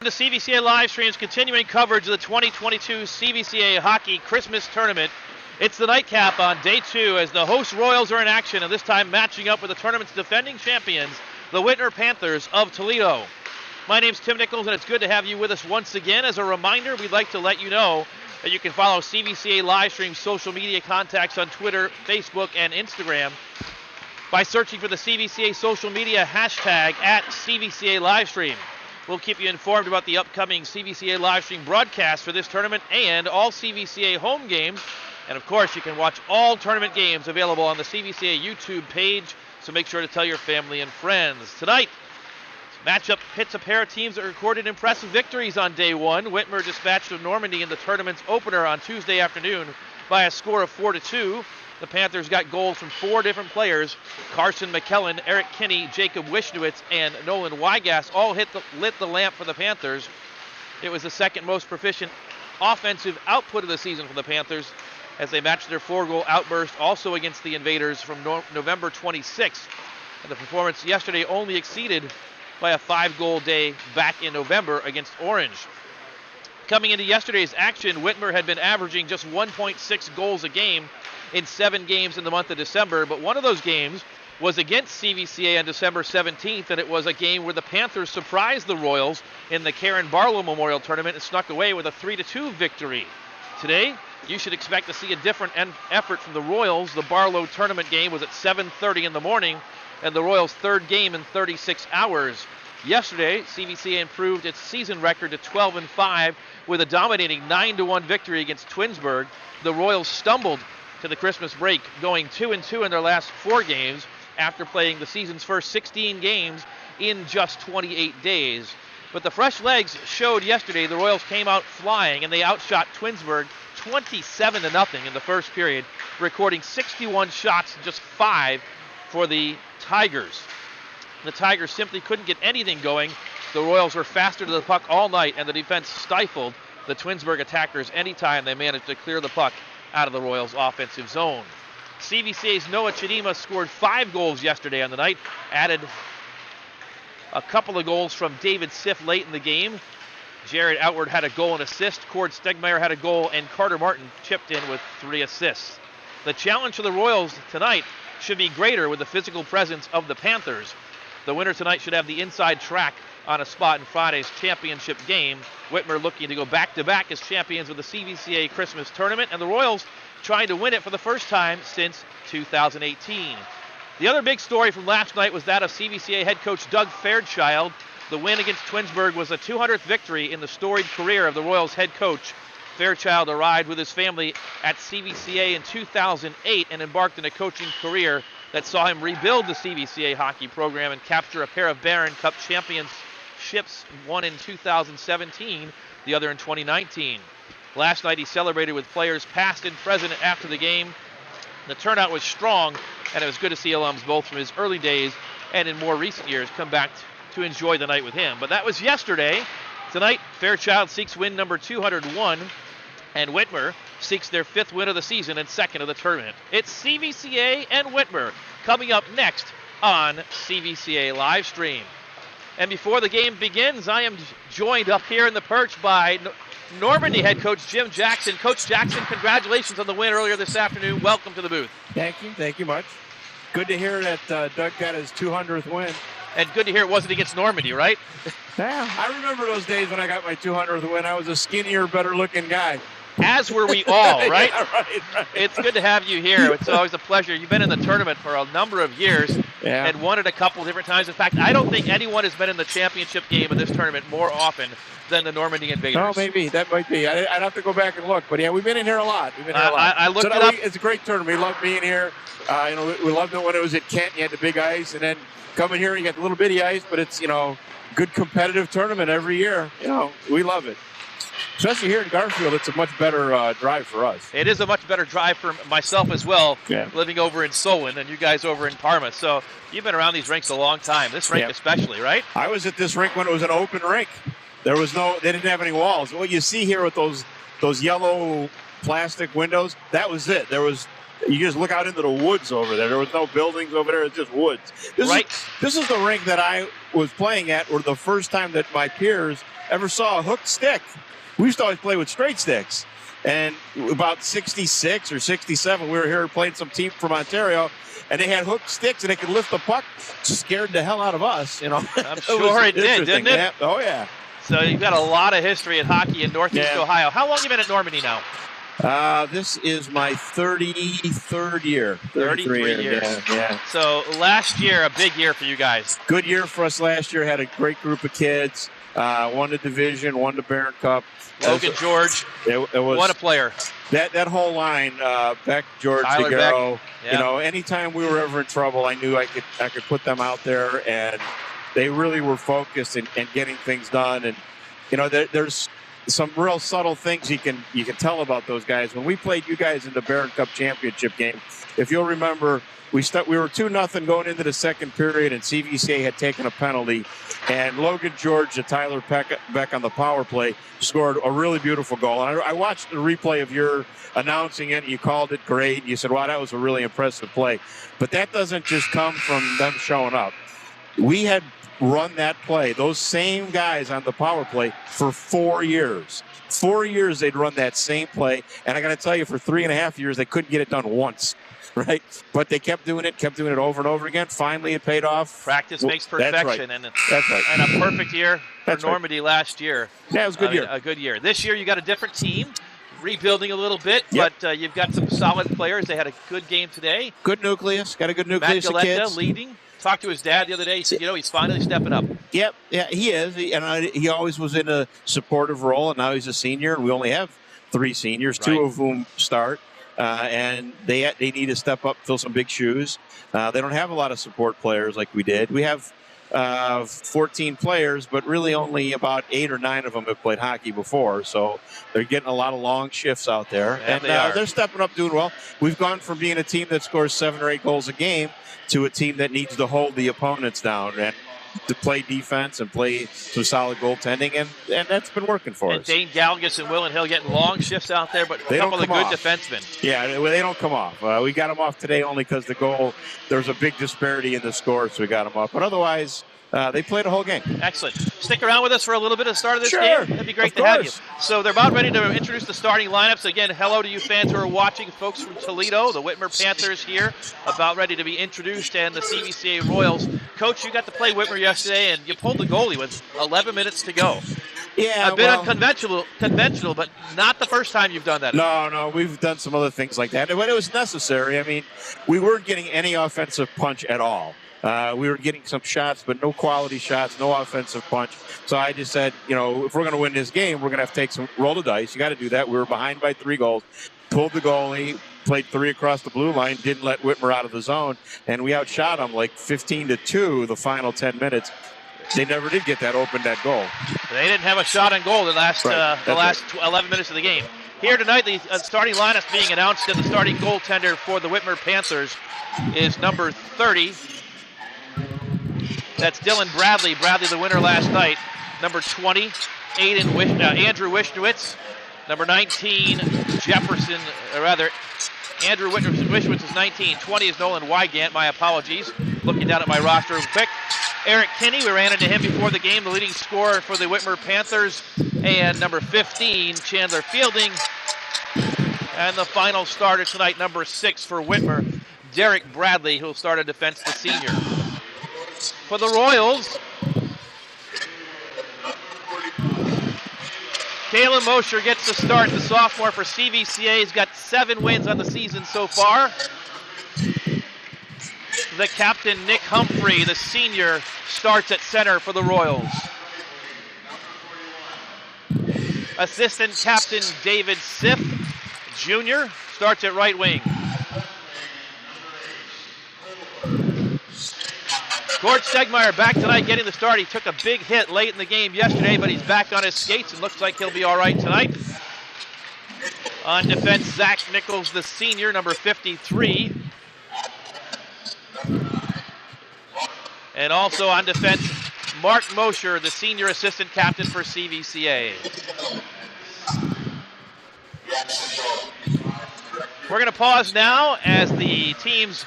The CVCA live streams continuing coverage of the 2022 CVCA Hockey Christmas Tournament. It's the nightcap on day 2 as the host Royals are in action, and this time matching up with the tournament's defending champions, the Whitmer Panthers of Toledo. My name's Tim Nichols, and it's good to have you with us once again. As a reminder, we'd like to let you know that you can follow CVCA live stream social media contacts on Twitter, Facebook, and Instagram by searching for the CVCA social media hashtag at CVCA Livestream. We'll keep you informed about the upcoming CVCA livestream broadcast for this tournament and all CVCA home games. And of course, you can watch all tournament games available on the CVCA YouTube page, so make sure to tell your family and friends. Tonight, matchup pits a pair of teams that recorded impressive victories on day 1. Whitmer dispatched of Normandy in the tournament's opener on Tuesday afternoon by a score of 4-2. The Panthers got goals from 4 different players. Carson McKellen, Eric Kinney, Jacob Wishnowitz, and Nolan Wygass all lit the lamp for the Panthers. It was the second most proficient offensive output of the season for the Panthers as they matched their 4-goal outburst also against the Invaders from November 26th. And the performance yesterday only exceeded by a 5-goal day back in November against Orange. Coming into yesterday's action, Whitmer had been averaging just 1.6 goals a game in 7 games in the month of December, but one of those games was against CVCA on December 17th, and it was a game where the Panthers surprised the Royals in the Karen Barlow Memorial Tournament and snuck away with a 3-2 victory. Today, you should expect to see a different effort from the Royals. The Barlow tournament game was at 7:30 in the morning, and the Royals' third game in 36 hours. Yesterday, CVCA improved its season record to 12-5 with a dominating 9-1 victory against Twinsburg. The Royals stumbled to the Christmas break, going 2-2 in their last 4 games after playing the season's first 16 games in just 28 days. But the fresh legs showed yesterday. The Royals came out flying, and they outshot Twinsburg 27-0 in the first period, recording 61 shots and just 5 for the Tigers. The Tigers simply couldn't get anything going. The Royals were faster to the puck all night, and the defense stifled the Twinsburg attackers anytime they managed to clear the puck out of the Royals' offensive zone. CVCA's Noah Chidima scored 5 goals yesterday on the night, added a couple of goals from David Siff late in the game. Jared Outward had a goal and assist, Cord Stegmeyer had a goal, and Carter Martin chipped in with 3 assists. The challenge for the Royals tonight should be greater with the physical presence of the Panthers. The winner tonight should have the inside track on a spot in Friday's championship game. Whitmer looking to go back-to-back as champions of the CVCA Christmas Tournament, and the Royals trying to win it for the first time since 2018. The other big story from last night was that of CVCA head coach Doug Fairchild. The win against Twinsburg was the 200th victory in the storied career of the Royals head coach. Fairchild arrived with his family at CVCA in 2008 and embarked on a coaching career that saw him rebuild the CVCA hockey program and capture a pair of Barron Cup championships, one in 2017, the other in 2019. Last night he celebrated with players past and present after the game. The turnout was strong, and it was good to see alums both from his early days and in more recent years come back to enjoy the night with him. But that was yesterday. Tonight, Fairchild seeks win number 201, and Whitmer seeks their 5th win of the season and 2nd of the tournament. It's CVCA and Whitmer coming up next on CVCA Livestream. And before the game begins, I am joined up here in the perch by Normandy head coach Jim Jackson. Coach Jackson, congratulations on the win earlier this afternoon. Welcome to the booth. Thank you much. Good to hear that Doug got his 200th win. And good to hear it wasn't against Normandy, right? Yeah, I remember those days when I got my 200th win. I was a skinnier, better-looking guy. As were we all, right? Yeah, right. It's good to have you here. It's always a pleasure. You've been in the tournament for a number of years and won it a couple different times. In fact, I don't think anyone has been in the championship game of this tournament more often than the Normandy Invaders. Oh, maybe. That might be. I'd have to go back and look. But, yeah, we've been in here a lot. I looked it up. It's a great tournament. We love being here. We loved it when it was at Kent. You had the big ice. And then coming here, you got the little bitty ice. But it's, good competitive tournament every year. We love it. Especially here in Garfield, it's a much better drive for us. It is a much better drive for myself as well, living over in Solon and you guys over in Parma. So you've been around these rinks a long time, this rink especially, right? I was at this rink when it was an open rink. They didn't have any walls. What you see here with those yellow plastic windows, that was it. You just look out into the woods over there. There was no buildings over there. It's just woods. This is the rink that I was playing at, or the first time that my peers ever saw a hooked stick. We used to always play with straight sticks. And about 66 or 67, we were here playing some team from Ontario, and they had hooked sticks, and they could lift the puck. Scared the hell out of us, you know. I'm sure it did, didn't it? Yeah. Oh, yeah. So you've got a lot of history in hockey in Northeast Ohio. How long have you been at Normandy now? This is my 33rd year. 33 years. Yeah. So last year, a big year for you guys. Good year for us last year. Had a great group of kids. Won the division, won the Barron Cup. Logan George, it was, what a player. That whole line, Beck, George, Tyler DeGarro, Beck. you know, anytime we were ever in trouble, I knew I could put them out there, and they really were focused in getting things done. And, you know, there's some real subtle things you can tell about those guys. When we played you guys in the Barron Cup championship game, if you'll remember, we were 2-0 going into the second period, and CVCA had taken a penalty, and Logan George and Tyler Beck on the power play scored a really beautiful goal. And I watched the replay of your announcing it. You called it great. You said, wow, that was a really impressive play. But that doesn't just come from them showing up. We had run that play, those same guys on the power play, for 4 years. 4 years they'd run that same play, and I got to tell you, for 3.5 years they couldn't get it done once. Right, but they kept doing it over and over again. Finally, it paid off. Practice makes perfection, that's right. And a perfect year for Normandy last year. Yeah, it was a good year. A good year. This year, you got a different team, rebuilding a little bit, but you've got some solid players. They had a good game today. Good nucleus. Got a good nucleus of kids. Matt leading. Talked to his dad the other day. He said, he's finally stepping up. Yep, yeah, he is. He always was in a supportive role, and now he's a senior. And we only have 3 seniors, 2 of whom start. And they need to step up, fill some big shoes. They don't have a lot of support players like we did. We have 14 players, but really only about 8 or 9 of them have played hockey before. So they're getting a lot of long shifts out there. Yeah, and they're stepping up, doing well. We've gone from being a team that scores 7 or 8 goals a game to a team that needs to hold the opponents down and to play defense and play some solid goaltending, and that's been working for us. Dane Galgus and Willen Hill getting long shifts out there, but a couple of good defensemen. Yeah, they don't come off. We got them off today only because the goal, there's a big disparity in the score, so we got them off. But otherwise, they played a whole game. Excellent. Stick around with us for a little bit of the start of this game. It'd be great to have you. So they're about ready to introduce the starting lineups. Again, hello to you fans who are watching, folks from Toledo. The Whitmer Panthers here, about ready to be introduced, and the CVCA Royals. Coach, you got to play Whitmer yesterday, and you pulled the goalie with 11 minutes to go. Yeah, a bit unconventional, but not the first time you've done that. No, we've done some other things like that, but it was necessary. I mean, we weren't getting any offensive punch at all. We were getting some shots, but no quality shots, no offensive punch. So I just said, if we're going to win this game, we're going to have to roll the dice. You got to do that. We were behind by 3 goals, pulled the goalie, played 3 across the blue line, didn't let Whitmer out of the zone, and we outshot them like 15-2 the final 10 minutes. They never did get that goal. They didn't have a shot on goal the last 11 minutes of the game. Here tonight, the starting lineup being announced, and the starting goaltender for the Whitmer Panthers is number 30. That's Dylan Bradley. Bradley, the winner last night. Number 20, Andrew Wishnowitz. Number 19, Andrew Wishnowitz is 19. 20 is Nolan Wygant. My apologies. Looking down at my roster quick. Eric Kinney, we ran into him before the game, the leading scorer for the Whitmer Panthers. And number 15, Chandler Fielding. And the final starter tonight, number 6 for Whitmer, Derek Bradley, who will start a defense, the senior. For the Royals, Kalen Mosher gets the start, the sophomore for CVCA. He's got 7 wins on the season so far. The captain, Nick Humphrey, the senior, starts at center for the Royals. Assistant captain David Siff, Jr., starts at right wing. Gord Stegmeyer back tonight getting the start. He took a big hit late in the game yesterday, but he's back on his skates and looks like he'll be all right tonight. On defense, Zach Nichols, the senior, number 53. And also on defense, Mark Mosher, the senior assistant captain for CVCA. We're going to pause now as the teams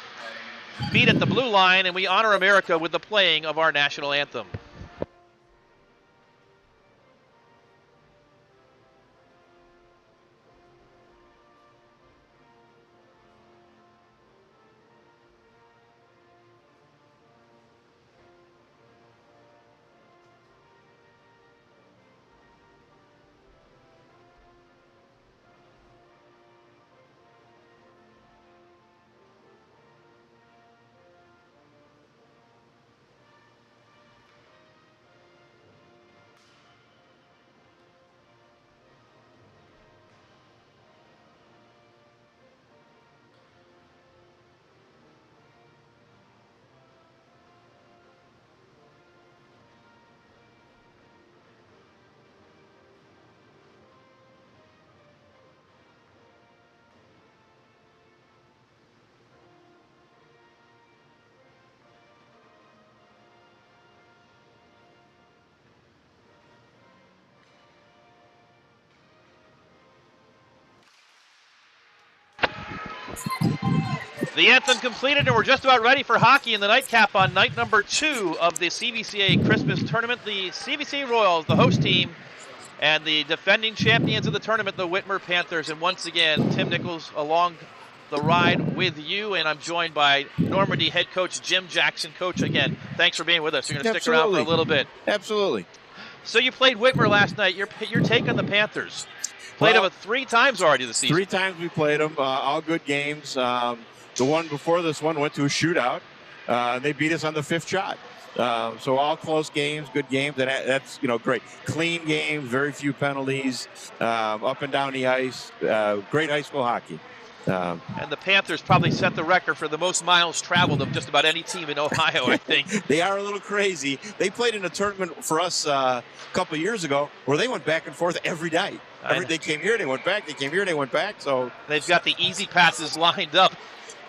meet at the blue line, and we honor America with the playing of our national anthem. The anthem completed, and we're just about ready for hockey in the nightcap on night number 2 of the CVCA Christmas tournament. The CVCA Royals, the host team, and the defending champions of the tournament, the Whitmer Panthers. And once again, Tim Nichols along the ride with you, and I'm joined by Normandy head coach Jim Jackson. Coach, again, thanks for being with us. You're going to stick around for a little bit. Absolutely. So you played Whitmer last night. Your take on the Panthers. Played them 3 times already this season. 3 times we played them, all good games. The one before this one went to a shootout. They beat us on the 5th shot. So all close games, good games, and that's great. Clean games, very few penalties, up and down the ice. Great high school hockey. And the Panthers probably set the record for the most miles traveled of just about any team in Ohio, I think. They are a little crazy. They played in a tournament for us a couple of years ago where they went back and forth every night. They came here, they went back. They came here, they went back. So they've got the easy passes lined up.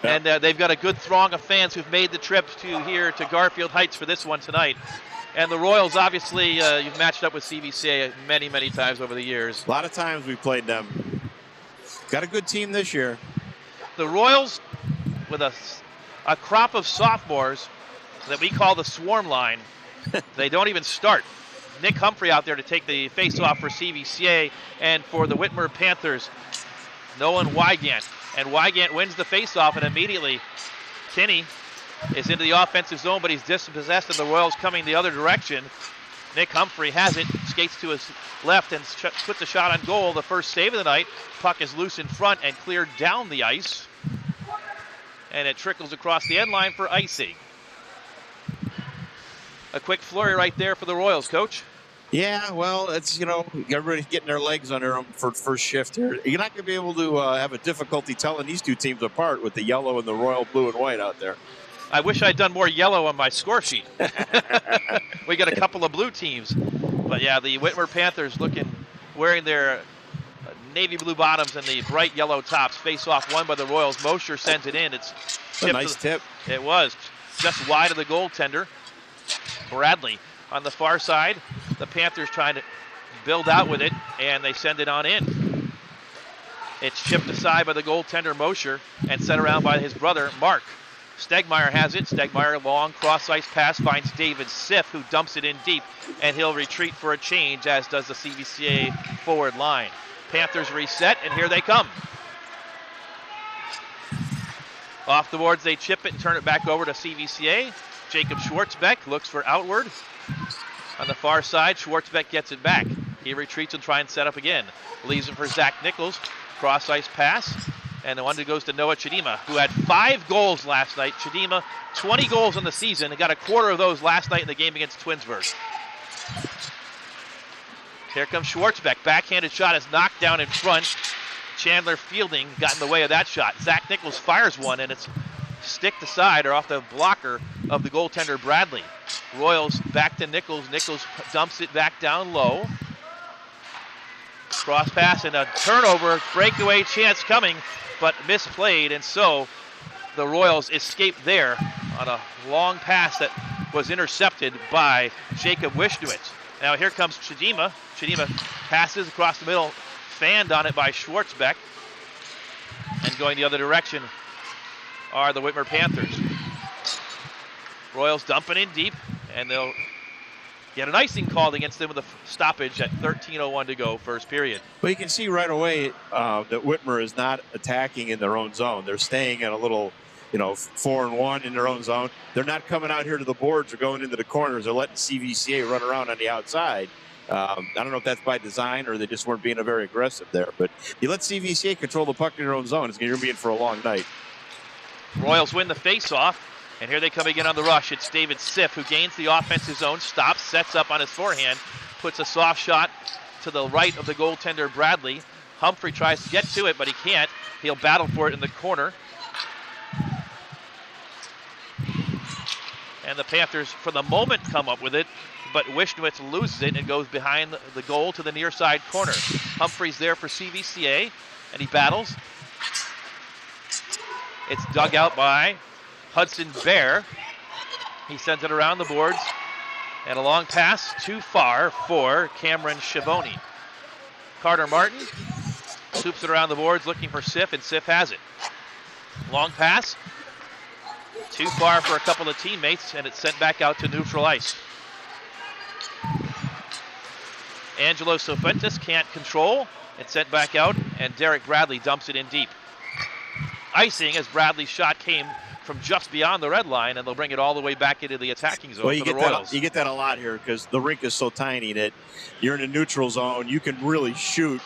And they've got a good throng of fans who've made the trip to Garfield Heights for this one tonight. And the Royals, obviously, you've matched up with CVCA many, many times over the years. A lot of times we've played them. Got a good team this year. The Royals, with a crop of sophomores that we call the swarm line, they don't even start. Nick Humphrey out there to take the face-off for CVCA, and for the Whitmer Panthers, Nolan Wygant. And Wygant wins the face-off, and immediately Kinney is into the offensive zone, but he's dispossessed, and the Royals coming the other direction. Nick Humphrey has it, skates to his left and puts a shot on goal. The first save of the night. Puck is loose in front and cleared down the ice. And it trickles across the end line for icing. A quick flurry right there for the Royals, Coach. Yeah, well, it's, everybody's getting their legs under them for first shift here. You're not going to be able to have a difficulty telling these two teams apart with the yellow and the royal blue and white out there. I wish I'd done more yellow on my score sheet. We got a couple of blue teams. But, yeah, the Whitmer Panthers wearing their navy blue bottoms and the bright yellow tops. Face-off won by the Royals. Mosher sends it in. It's a nice tip. It was. Just wide of the goaltender. Bradley on the far side. The Panthers trying to build out with it, and they send it on in. It's chipped aside by the goaltender Mosher and sent around by his brother Mark. Stegmeyer has it. Stegmeyer, long cross-ice pass, finds David Siff, who dumps it in deep, and he'll retreat for a change, as does the CVCA forward line. Panthers reset, and here they come. Off the boards, they chip it and turn it back over to CVCA. Jacob Schwartzbeck looks for outward. On the far side, Schwartzbeck gets it back. He retreats and tries and set up again. Leaves it for Zach Nichols. Cross-ice pass. And the one that goes to Noah Chidima, who had 5 goals last night. Chidima, 20 goals in the season, and got a quarter of those last night in the game against Twinsburg. Here comes Schwartzbeck. Backhanded shot is knocked down in front. Chandler Fielding got in the way of that shot. Zach Nichols fires one, and it's sticked aside or off the blocker of the goaltender Bradley. Royals back to Nichols. Nichols dumps it back down low. Cross pass and a turnover. Breakaway chance coming, but misplayed, and so the Royals escape there on a long pass that was intercepted by Jacob Wishnowitz. Now here comes Chidima. Chidima passes across the middle, fanned on it by Schwartzbeck. And going the other direction are the Whitmer Panthers. Royals dumping in deep, and they'll get an icing called against them with a stoppage at 13:01 to go, first period. Well, you can see right away that Whitmer is not attacking in their own zone. They're staying at a little, 4-1 in their own zone. They're not coming out here to the boards or going into the corners. They're letting CVCA run around on the outside. I don't know if that's by design or they just weren't being very aggressive there. But you let CVCA control the puck in their own zone, you're going to be in for a long night. Royals win the face-off. And here they come again on the rush. It's David Siff who gains the offensive zone, stops, sets up on his forehand, puts a soft shot to the right of the goaltender Bradley. Humphrey tries to get to it, but he can't. He'll battle for it in the corner. And the Panthers, for the moment, come up with it, but Wishnowitz loses it and goes behind the goal to the near side corner. Humphrey's there for CVCA, and he battles. It's dug out by Hudson Bear. He sends it around the boards. And a long pass too far for Cameron Schiavone. Carter Martin swoops it around the boards looking for Siff, and Siff has it. Long pass. Too far for a couple of teammates, and it's sent back out to neutral ice. Angelo Sofuentes can't control. It's sent back out, and Derek Bradley dumps it in deep. Icing as Bradley's shot came from just beyond the red line, and they'll bring it all the way back into the attacking zone for the Royals. You get that a lot here because the rink is so tiny that you're in a neutral zone. You can really shoot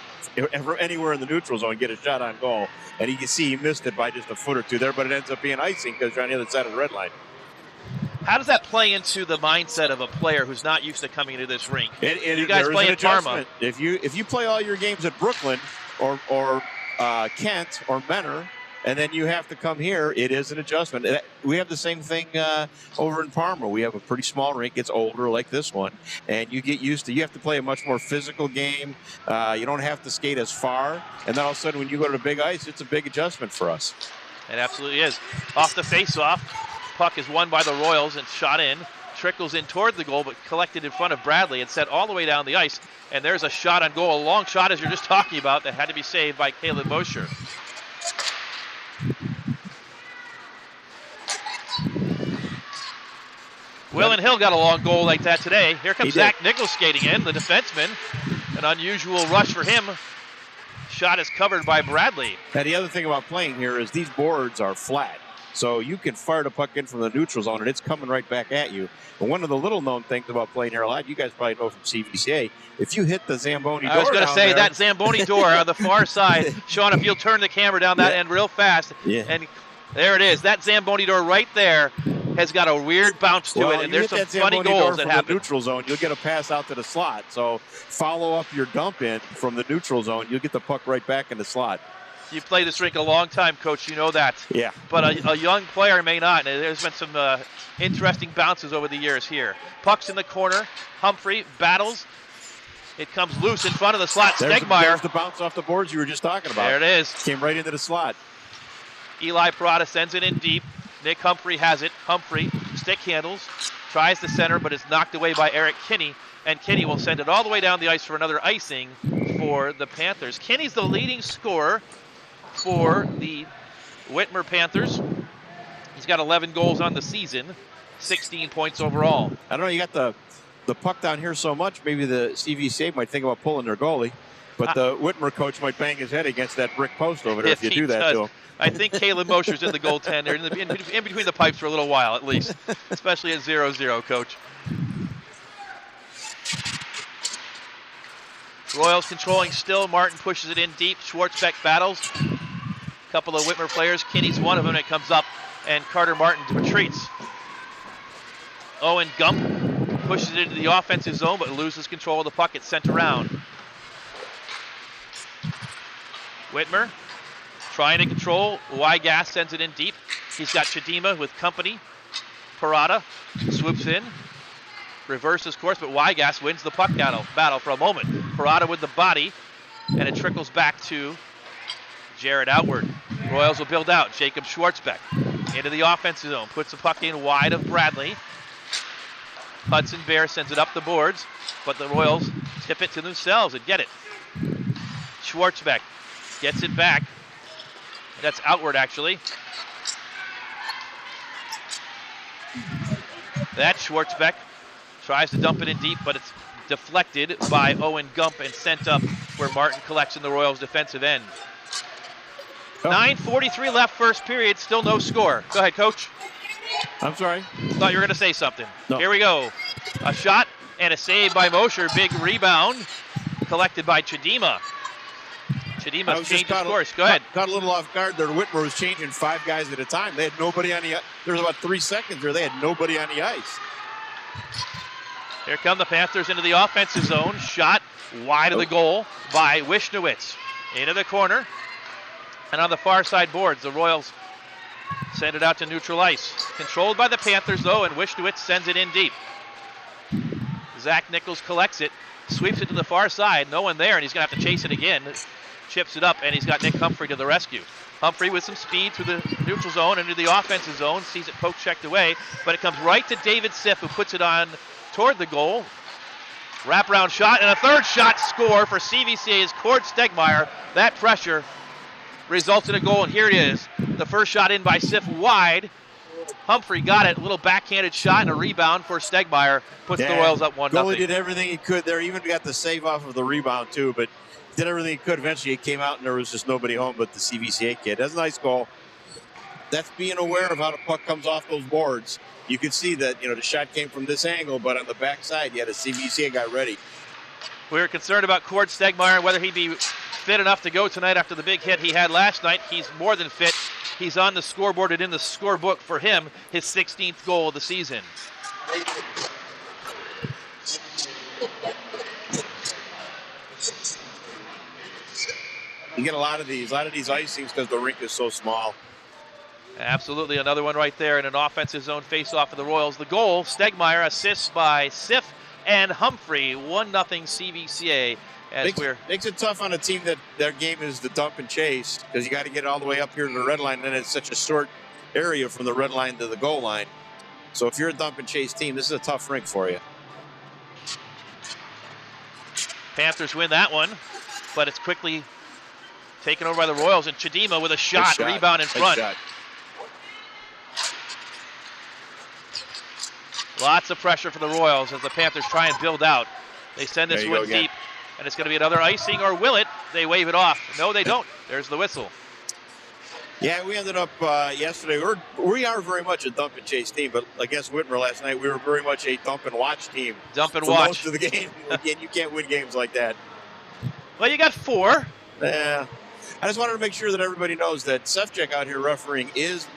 anywhere in the neutral zone, get a shot on goal. And you can see he missed it by just a foot or two there, but it ends up being icing because you're on the other side of the red line. How does that play into the mindset of a player who's not used to coming into this rink? You guys play in Parma. If you play all your games at Brooklyn or Kent or Menor, and then you have to come here, it is an adjustment. We have the same thing over in Parma. We have a pretty small rink. It's older like this one. And you get used to, you have to play a much more physical game. You don't have to skate as far. And then all of a sudden when you go to the big ice, it's a big adjustment for us. It absolutely is. Off the face-off, puck is won by the Royals and shot in. Trickles in toward the goal, but collected in front of Bradley and set all the way down the ice. And there's a shot on goal, a long shot as you're just talking about, that had to be saved by Caleb Mosher. Willen Hill got a long goal like that today. Here comes Zach Nichols skating in, the defenseman. An unusual rush for him. Shot is covered by Bradley. Now, the other thing about playing here is these boards are flat. So you can fire the puck in from the neutral zone, and it's coming right back at you. And one of the little-known things about playing here a lot, you guys probably know from CVCA, if you hit the Zamboni door I was going to say, there, that Zamboni door on the far side. Sean, if you'll turn the camera down that end real fast. Yeah. And there it is. That Zamboni door right there has got a weird bounce to it, and there's some funny goals that happen. The neutral zone, you'll get a pass out to the slot. So follow up your dump in from the neutral zone. You'll get the puck right back in the slot. You played this rink a long time, Coach. You know that. Yeah. But a young player may not. And there's been some interesting bounces over the years here. Puck's in the corner. Humphrey battles. It comes loose in front of the slot. Stegmeyer. There's the bounce off the boards you were just talking about. There it is. Came right into the slot. Eli Parada sends it in deep. Nick Humphrey has it. Humphrey stick handles. Tries the center, but is knocked away by Eric Kinney. And Kinney will send it all the way down the ice for another icing for the Panthers. Kinney's the leading scorer for the Whitmer Panthers. He's got 11 goals on the season, 16 points overall. I don't know, you got the puck down here so much, maybe the CVCA might think about pulling their goalie, but the Whitmer coach might bang his head against that brick post over there if you do that to him. I think Caleb Mosher's in the goaltender, in between the pipes for a little while at least, especially at 0-0, Coach. Royals controlling still. Martin pushes it in deep. Schwartzbeck battles. A couple of Whitmer players. Kinney's one of them. It comes up, and Carter Martin retreats. Owen Gump pushes it into the offensive zone, but loses control of the puck. It's sent around. Whitmer trying to control. Wygas sends it in deep. He's got Chidima with company. Parada swoops in. Reverses course, but Wygas wins the puck battle for a moment. Parada with the body, and it trickles back to Jared Outward. Royals will build out. Jacob Schwartzbeck into the offensive zone. Puts the puck in wide of Bradley. Hudson Bear sends it up the boards, but the Royals tip it to themselves and get it. Schwartzbeck gets it back, That's outward, actually. That Schwartzbeck tries to dump it in deep, but it's deflected by Owen Gump and sent up where Martin collects in the Royals' defensive end. 9:43 left first period, still no score. Go ahead, Coach. I'm sorry. Thought you were going to say something. No. Here we go. A shot and a save by Mosher. Big rebound collected by Chidima. Chidima's changed his course. Go ahead. Got a little off guard there. Whitmer was changing 5 guys at a time. They had nobody on the ice. There was about 3 seconds there. They had nobody on the ice. Here come the Panthers into the offensive zone. Shot wide of the goal by Wishnowitz. Into the corner. And on the far side boards, the Royals send it out to neutral ice. Controlled by the Panthers, though, and Wishnowitz sends it in deep. Zach Nichols collects it, sweeps it to the far side. No one there, and he's going to have to chase it again. Chips it up, and he's got Nick Humphrey to the rescue. Humphrey with some speed through the neutral zone into the offensive zone, sees it poke checked away, but it comes right to David Siff, who puts it on toward the goal. Wraparound shot, and a third shot score for CVCA's Cord Stegmeyer. That pressure results in a goal, and here it is. The first shot in by Siff wide. Humphrey got it, a little backhanded shot and a rebound for Stegmeyer. Puts the Royals up 1-0. Goalie did everything he could there, even got the save off of the rebound too, but did everything he could. Eventually it came out and there was just nobody home but the CVCA kid. That's a nice goal. That's being aware of how the puck comes off those boards. You could see that, the shot came from this angle, but on the backside, you had a CVCA guy ready. We were concerned about Cord Stegmeyer and whether he'd be fit enough to go tonight after the big hit he had last night. He's more than fit. He's on the scoreboard and in the scorebook for him, his 16th goal of the season. You get a lot of these icings because the rink is so small. Absolutely, another one right there in an offensive zone face-off for the Royals. The goal, Stegmeyer, assists by Siff and Humphrey. 1-0 CVCA. Makes it tough on a team that their game is the dump and chase, because you got to get all the way up here to the red line, and it's such a short area from the red line to the goal line. So if you're a dump and chase team, this is a tough rink for you. Panthers win that one, but it's quickly taken over by the Royals, and Chidima with a shot. Rebound in front. Lots of pressure for the Royals as the Panthers try and build out. They send this one deep, and it's going to be another icing, or will it? They wave it off. No, they don't. There's the whistle. Yeah, we ended up yesterday. We are very much a dump and chase team, but against Whitmer last night, we were very much a dump and watch team. Dump and for watch. Most of the game. Again, you can't win games like that. Well, you got 4. Yeah. I just wanted to make sure that everybody knows that Sefcik out here refereeing is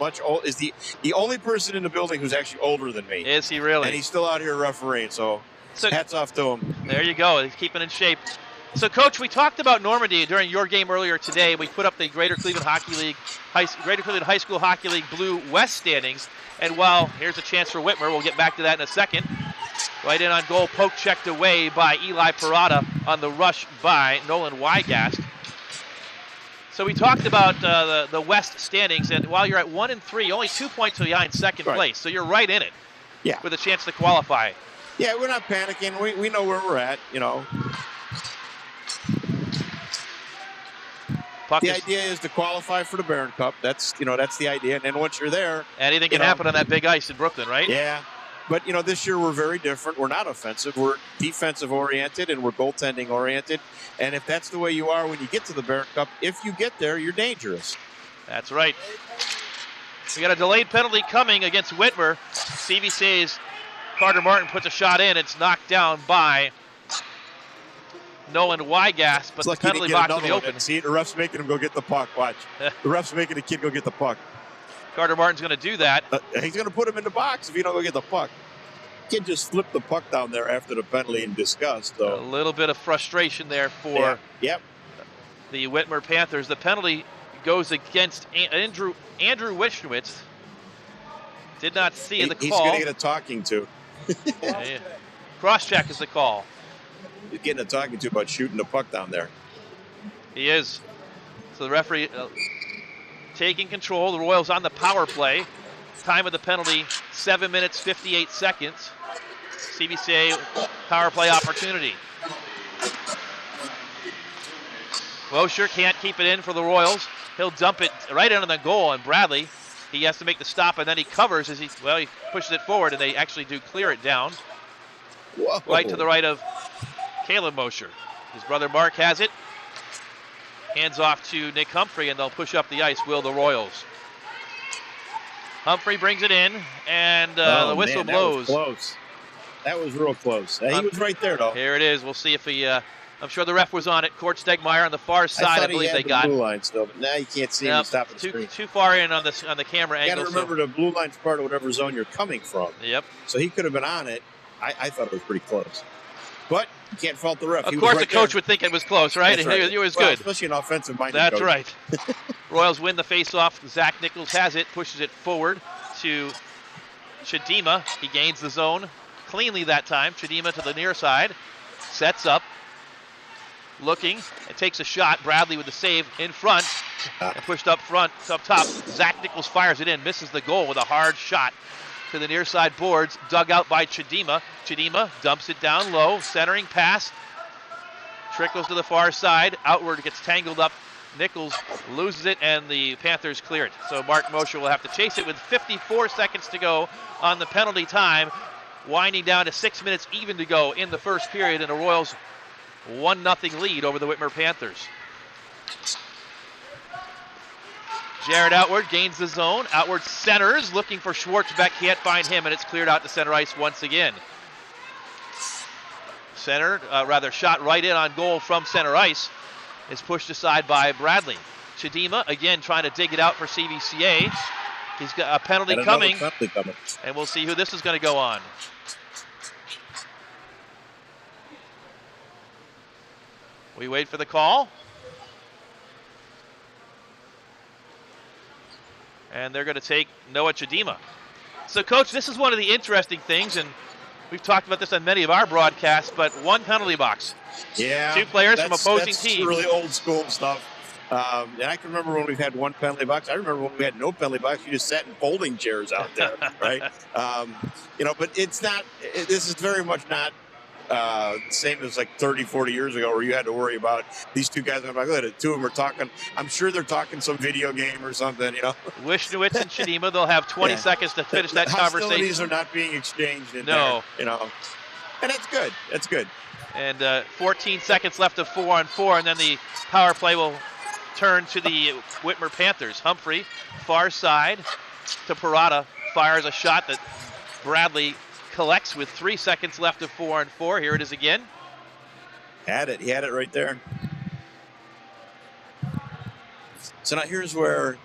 the only person in the building who's actually older than me. Is he really? And he's still out here refereeing, so hats off to him. There you go. He's keeping in shape. So, Coach, we talked about Normandy during your game earlier today. We put up the Greater Cleveland High School Hockey League Blue West standings. And while here's a chance for Whitmer, we'll get back to that in a second. Right in on goal, poke checked away by Eli Parada on the rush by Nolan Wygast. So we talked about the West standings, and while you're at 1-3, only 2 points behind second place. So you're right in it. Yeah. With a chance to qualify. Yeah, we're not panicking. We know where we're at, The idea is to qualify for the Barron Cup. That's the idea. And then once you're there, anything can happen on that big ice in Brooklyn, right? Yeah. But, this year we're very different. We're not offensive. We're defensive-oriented, and we're goaltending-oriented. And if that's the way you are when you get to the Barron Cup, if you get there, you're dangerous. That's right. We got a delayed penalty coming against Whitmer. CVCA's Carter Martin puts a shot in. It's knocked down by Nolan Wygast, but the penalty box will be open. See, the ref's making him go get the puck. Watch. The ref's making the kid go get the puck. Carter Martin's going to do that. He's going to put him in the box if you don't go get the puck. Kid just flipped the puck down there after the penalty in disgust, though. A little bit of frustration there for the Whitmer Panthers. The penalty goes against Andrew Wishnowitz. Did not see the call. He's going to get a talking to. Cross-check is the call. He's getting a talking to about shooting the puck down there. He is. So the referee taking control. The Royals on the power play. Time of the penalty, 7 minutes, 58 seconds. CVCA power play opportunity. Mosher can't keep it in for the Royals. He'll dump it right under the goal, and Bradley, he has to make the stop, and then he covers as he pushes it forward, and they actually do clear it down. Whoa. Right to the right of Caleb Mosher. His brother Mark has it. Hands off to Nick Humphrey, and they'll push up the ice, will the Royals. Humphrey brings it in, and the whistle blows. That was close. That was real close. He was right there, though. Here it is. We'll see if he... I'm sure the ref was on it. Court Stegmeyer on the far side, I believe they got. Blue line still, but now you can't see him stopping the screen. Too far in on the camera angle. You got to remember the blue line's part of whatever zone you're coming from. Yep. So he could have been on it. I thought it was pretty close. But you can't fault the ref. Of course, the coach would think it was close, right? That's right. He was good. Especially an offensive-minded That's coach. right. Royals win the face-off. Zach Nichols has it, pushes it forward to Chidima. He gains the zone cleanly that time. Chidima to the near side. Sets up. Looking. It takes a shot. Bradley with the save in front. And pushed up front, up top. Zach Nichols fires it in. Misses the goal with a hard shot to the near side boards. Dug out by Chidima. Chidima dumps it down low. Centering pass. Trickles to the far side. Outward, gets tangled up. Nichols loses it, and the Panthers clear it. So Mark Mosher will have to chase it with 54 seconds to go on the penalty time. Winding down to 6 minutes even to go in the first period, and the Royals 1-0 lead over the Whitmer Panthers. Jared Outward gains the zone. Outward centers, looking for Schwartzbeck. Can't find him, and it's cleared out to center ice once again. Shot right in on goal from center ice. Is pushed aside by Bradley. Chidima, again, trying to dig it out for CVCA. He's got a penalty coming, and we'll see who this is going to go on. We wait for the call. And they're going to take Noah Chidima. So, Coach, this is one of the interesting things, and we've talked about this on many of our broadcasts, but one penalty box. Yeah. Two players from opposing teams. That's really old school stuff. And I can remember when we've had one penalty box. I remember when we had no penalty box. You just sat in folding chairs out there, right? But it's not. This is very much not same as like 30, 40 years ago, where you had to worry about these two guys. I'm like, look, the two of them are talking. I'm sure they're talking some video game or something, Wishnowitz and Chidima, they'll have 20 seconds to finish that conversation. Hostilities are not being exchanged in there, And that's good. That's good. And 14 seconds left of 4-on-4, and then the power play will turn to the Whitmer Panthers. Humphrey, far side to Parada, fires a shot that Bradley collects with 3 seconds left of 4-on-4. Here it is again. He had it right there. So now here's where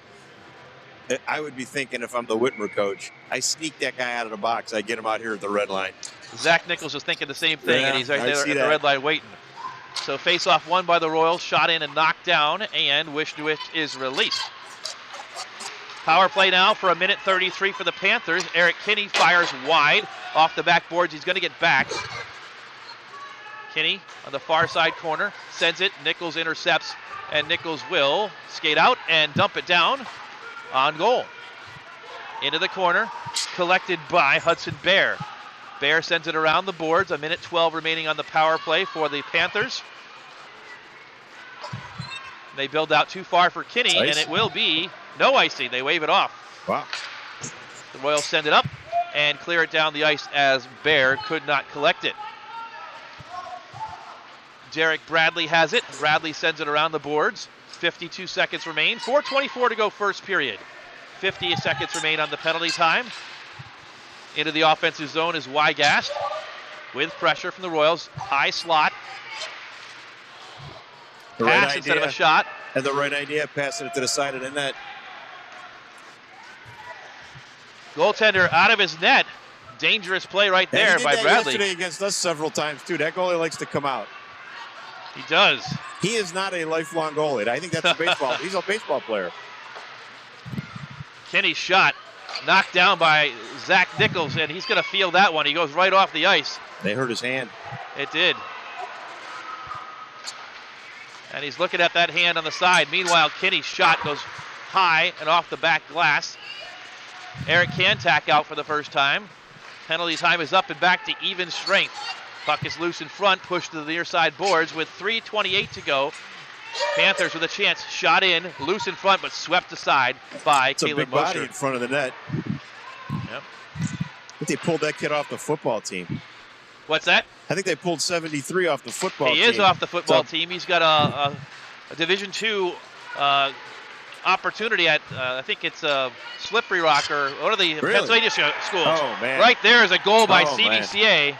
I would be thinking, if I'm the Whitmer coach, I sneak that guy out of the box. I get him out here at the red line. Zach Nichols is thinking the same thing, and he's right there at the red line waiting. So face-off won by the Royals, shot in and knocked down, and Wishnowitz is released. Power play now for 1:33 for the Panthers. Eric Kinney fires wide off the backboards. He's going to get back. Kinney on the far side corner sends it. Nichols intercepts, and Nichols will skate out and dump it down on goal. Into the corner, collected by Hudson Bear. Bear sends it around the boards. 1:12 remaining on the power play for the Panthers. They build out too far for Kinney, and it will be no icing. They wave it off. Wow. The Royals send it up and clear it down the ice as Bear could not collect it. Derek Bradley has it. Bradley sends it around the boards. 52 seconds remain. 4:24 to go first period. 50 seconds remain on the penalty time. Into the offensive zone is Wygast with pressure from the Royals. High slot. Pass instead of a shot. Had the right idea, passing it to the side of the net. Goaltender out of his net. Dangerous play right there by Bradley. He did that yesterday against us several times, too. That goalie likes to come out. He does. He is not a lifelong goalie. I think that's a baseball. He's a baseball player. Kenny's shot knocked down by Zach Nichols, and he's going to field that one. He goes right off the ice. They hurt his hand. It did. And he's looking at that hand on the side. Meanwhile, Kenny's shot goes high and off the back glass. Eric Kantak out for the first time. Penalty time is up and back to even strength. Puck is loose in front, pushed to the near side boards with 3:28 to go Panthers with a chance. Shot in, loose in front, but swept aside by It's a Caleb big body Mosher. in front of the net. Yep. I think they pulled that kid off the football team. What's that? I think they pulled 73 off the football team. He is off the football team. He's got a Division II opportunity at, I think it's Slippery Rock or one of the Pennsylvania schools. Oh, man. Right there is a goal by Oh, CVCA. Man.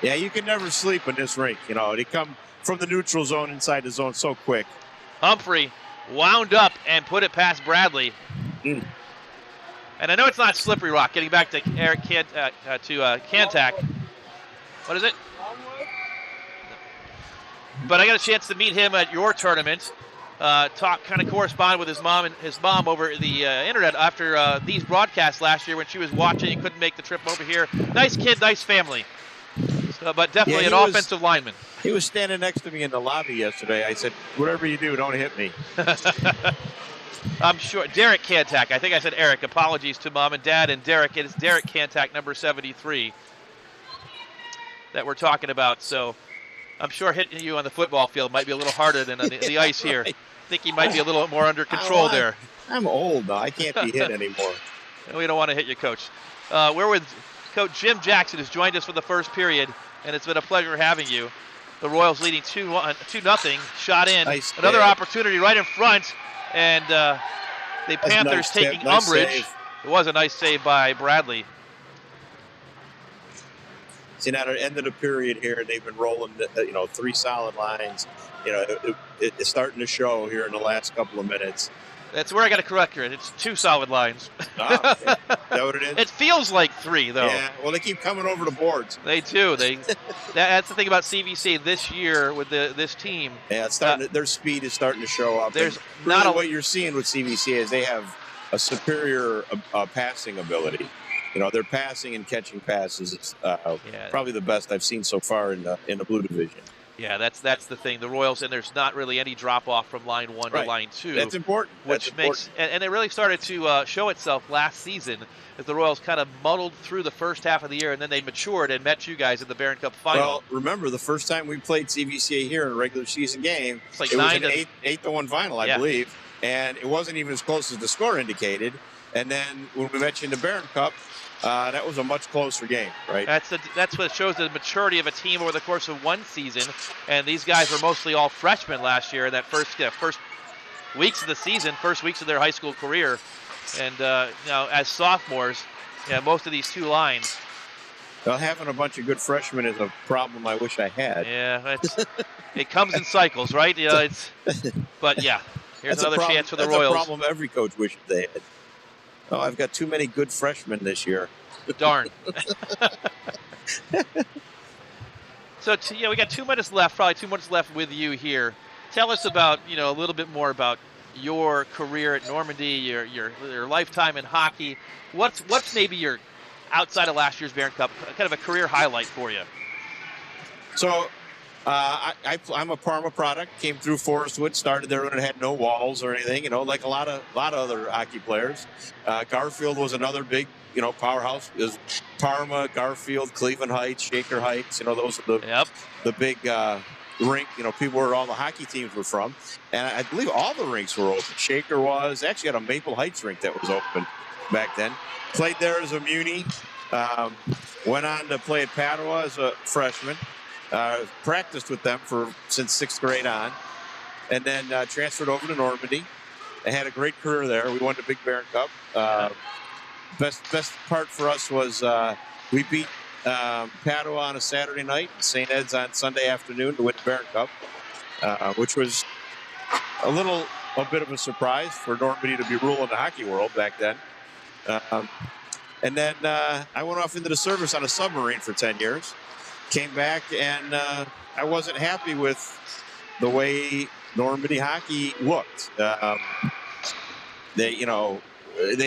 Yeah, you can never sleep in this rink. You know, they come from the neutral zone inside the zone so quick. Humphrey wound up and put it past Bradley. Mm. And I know it's not Slippery Rock. Getting back to Eric Cantac. What is it? But I got a chance to meet him at your tournament. Kind of correspond with his mom over the internet after these broadcasts last year when she was watching and couldn't make the trip over here. Nice kid, nice family. But definitely an offensive lineman. He was standing next to me in the lobby yesterday. I said, whatever you do, don't hit me. I'm sure. Derek Cantac. I think I said Eric. Apologies to Mom and Dad and Derek. It is Derek Cantac, number 73, that we're talking about. So I'm sure hitting you on the football field might be a little harder than on the ice here. Right. I think he might be a little more under control there. I'm old now. I can't be hit anymore. We don't want to hit you, Coach. We're with Coach Jim Jackson, who's joined us for the first period, and it's been a pleasure having you. The Royals leading 2-0. Shot in. Nice Another save. opportunity right in front, and the Panthers nice taking tip. Nice umbrage. save. It was a nice save by Bradley. See, now at the end of the period here, they've been rolling, 3 solid lines. It's starting to show here in the last couple of minutes. That's where I got to correct you. It's 2 solid lines. Ah, okay. Is that what it is? It feels like 3, though. Yeah, well, they keep coming over the boards. They do. That's the thing about CVC this year with this team. Yeah, it's starting their speed is starting to show up. There's and not really what you're seeing with CVCA is they have a superior passing ability. Their passing and catching passes is probably the best I've seen so far in the Blue Division. Yeah, that's the thing. The Royals, and there's not really any drop off from line 1 to line 2. That's important. Which makes and it really started to show itself last season as the Royals kind of muddled through the first half of the year, and then they matured and met you guys in the Barron Cup final. Well, remember the first time we played CVCA here in a regular season game, like it was an 8-1 final, I believe, and it wasn't even as close as the score indicated. And then when we met you in the Barron Cup, that was a much closer game, right? That's what shows the maturity of a team over the course of one season. And these guys were mostly all freshmen last year in that first weeks of the season, first weeks of their high school career. And now as sophomores, most of these 2 lines. Well, having a bunch of good freshmen is a problem I wish I had. Yeah, it comes in cycles, right? But yeah, here's another chance for the Royals. That's a problem every coach wishes they had. Oh, I've got too many good freshmen this year. Darn. So, we got 2 minutes left, probably 2 minutes left with you here. Tell us about, a little bit more about your career at Normandy, your lifetime in hockey. What's maybe your, outside of last year's Barron Cup, kind of a career highlight for you? So, I'm a Parma product. Came through Forest Wood, started there when it had no walls or anything. Like a lot of other hockey players. Garfield was another big, powerhouse. It was Parma, Garfield, Cleveland Heights, Shaker Heights. Those are the big rink. People where all the hockey teams were from. And I believe all the rinks were open. Shaker was actually had a Maple Heights rink that was open back then. Played there as a Muni. Went on to play at Padua as a freshman. Practiced with them since 6th grade on, and then transferred over to Normandy. I had a great career there. We won the Big Barron Cup. Best part for us was we beat Padua on a Saturday night, and St. Ed's on Sunday afternoon to win the Barron Cup, which was a bit of a surprise for Normandy to be ruling the hockey world back then. And then I went off into the service on a submarine for 10 years. Came back, and I wasn't happy with the way Normandy hockey looked. They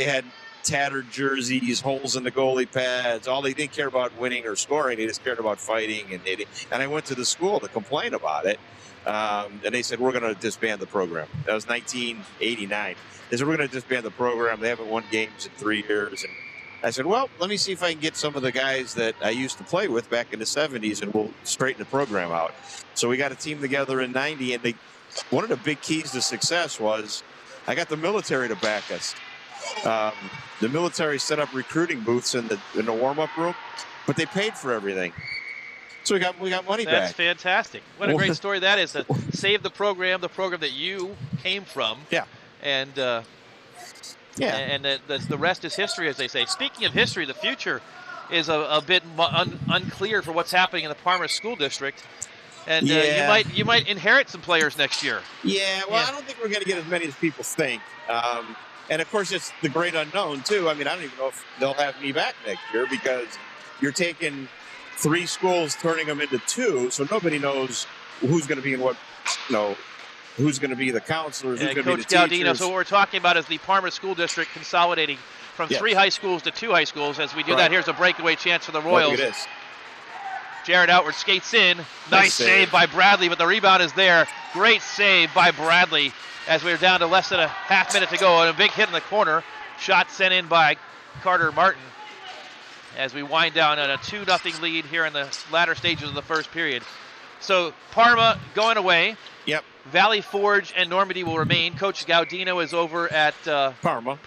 had tattered jerseys, holes in the goalie pads. They didn't care about winning or scoring. They just cared about fighting. And I went to the school to complain about it. And they said, we're going to disband the program. That was 1989. They said, we're going to disband the program. They haven't won games in 3 years. And I said, well, let me see if I can get some of the guys that I used to play with back in the 70s, and we'll straighten the program out. So we got a team together in 90, and one of the big keys to success was I got the military to back us. The military set up recruiting booths in the warm-up room, but they paid for everything. So we got money back. That's fantastic. What a great story that is, to save the program that you came from. Yeah. And the rest is history, as they say. Speaking of history, the future is a bit unclear for what's happening in the Parma School District. And you might inherit some players next year. Yeah, well, I don't think we're going to get as many as people think. And, of course, it's the great unknown, too. I mean, I don't even know if they'll have me back next year, because you're taking 3 schools, turning them into 2, so nobody knows who's going to be in what, who's going to be the counselors, who's going to be the Coach teachers. Gaudino, so what we're talking about is the Parma School District consolidating from 3 high schools to 2 high schools. As we do that, here's a breakaway chance for the Royals. Look at this. Jared Outward skates in. Nice save by Bradley, but the rebound is there. Great save by Bradley as we're down to less than a half minute to go. And a big hit in the corner. Shot sent in by Carter Martin as we wind down at a 2-0 lead here in the latter stages of the first period. So Parma going away. Yep. Valley Forge and Normandy will remain. Coach Gaudino is over at Parma.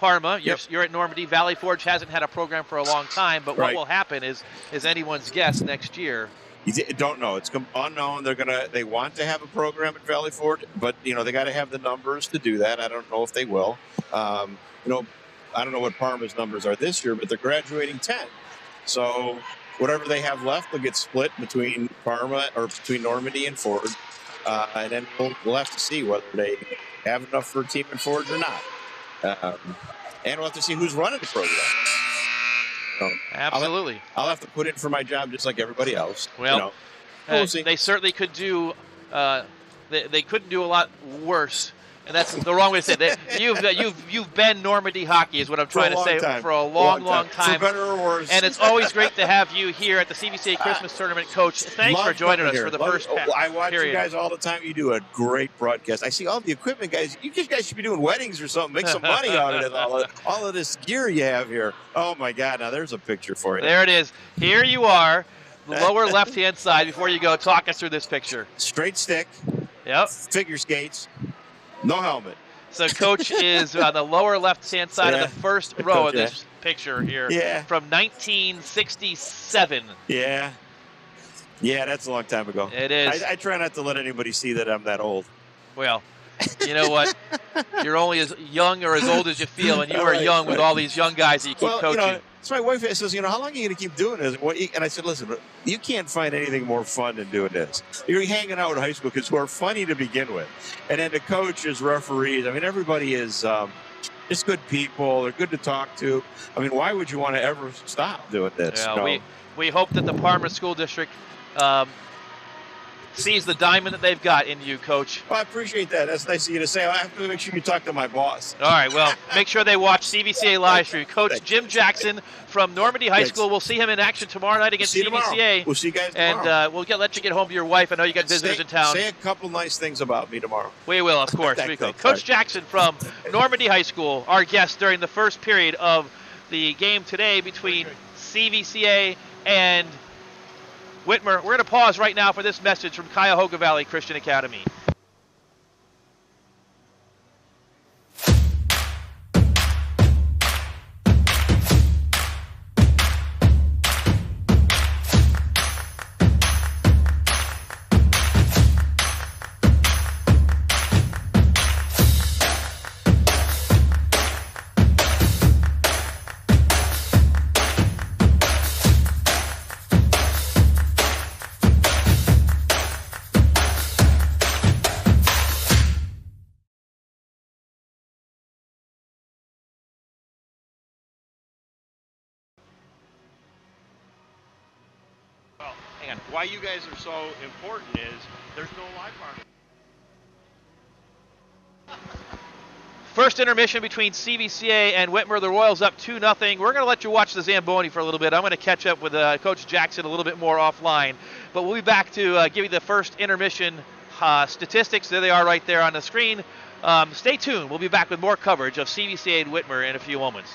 You're at Normandy. Valley Forge hasn't had a program for a long time, but what will happen is anyone's guess next year. You don't know. It's unknown. They want to have a program at Valley Forge, but they got to have the numbers to do that. I don't know if they will. I don't know what Parma's numbers are this year, but they're graduating 10. So whatever they have left will get split between Parma or between Normandy and Forge. And then we'll have to see whether they have enough for a team in Forge or not. And we'll have to see who's running the program. Absolutely. I'll have to put in for my job just like everybody else. Well, we'll see. They certainly could do. They couldn't do a lot worse. And that's the wrong way to say it. You've been Normandy hockey, is what I'm trying to say, for a long time. For better or worse. And it's always great to have you here at the CVCA Christmas Tournament, Coach. Thanks for joining us for the first I watch period. You guys all the time. You do a great broadcast. I see all the equipment guys. You guys should be doing weddings or something. Make some money out of it. All of this gear you have here. Oh my God! Now there's a picture for you. There it is. Here you are, the lower left-hand side. Before you go, talk us through this picture. Straight stick. Yep. Figure skates. No helmet. So Coach is on the lower left-hand side of the first row of this picture here from 1967. Yeah, that's a long time ago. It is. I try not to let anybody see that I'm that old. Well, you know what? You're only as young or as old as you feel, and you are young with all these young guys that you keep coaching. So my wife says, how long are you going to keep doing this? And I said, listen, you can't find anything more fun than doing this. You're hanging out with high school kids who are funny to begin with. And then the coaches, referees, everybody is just good people. They're good to talk to. Why would you want to ever stop doing this? Yeah, we hope that the Parma School District sees the diamond that they've got in you, Coach. Well, I appreciate that. That's nice of you to say. I have to make sure you talk to my boss. All right, well, make sure they watch CVCA live stream. Coach Jim Jackson from Normandy High School. We'll see him in action tomorrow night against CVCA. Tomorrow. We'll see you guys tomorrow. And we'll let you get home to your wife. I know you got visitors in town. Say a couple nice things about me tomorrow. We will, of course. Coach Jackson from Normandy High School, our guest during the first period of the game today between CVCA and Whitmer. We're going to pause right now for this message from Cuyahoga Valley Christian Academy. Why you guys are so important is there's no live market. First intermission between CVCA and Whitmer. The Royals up 2-0. We're going to let you watch the Zamboni for a little bit. I'm going to catch up with Coach Jackson a little bit more offline. But we'll be back to give you the first intermission statistics. There they are right there on the screen. Stay tuned. We'll be back with more coverage of CVCA and Whitmer in a few moments.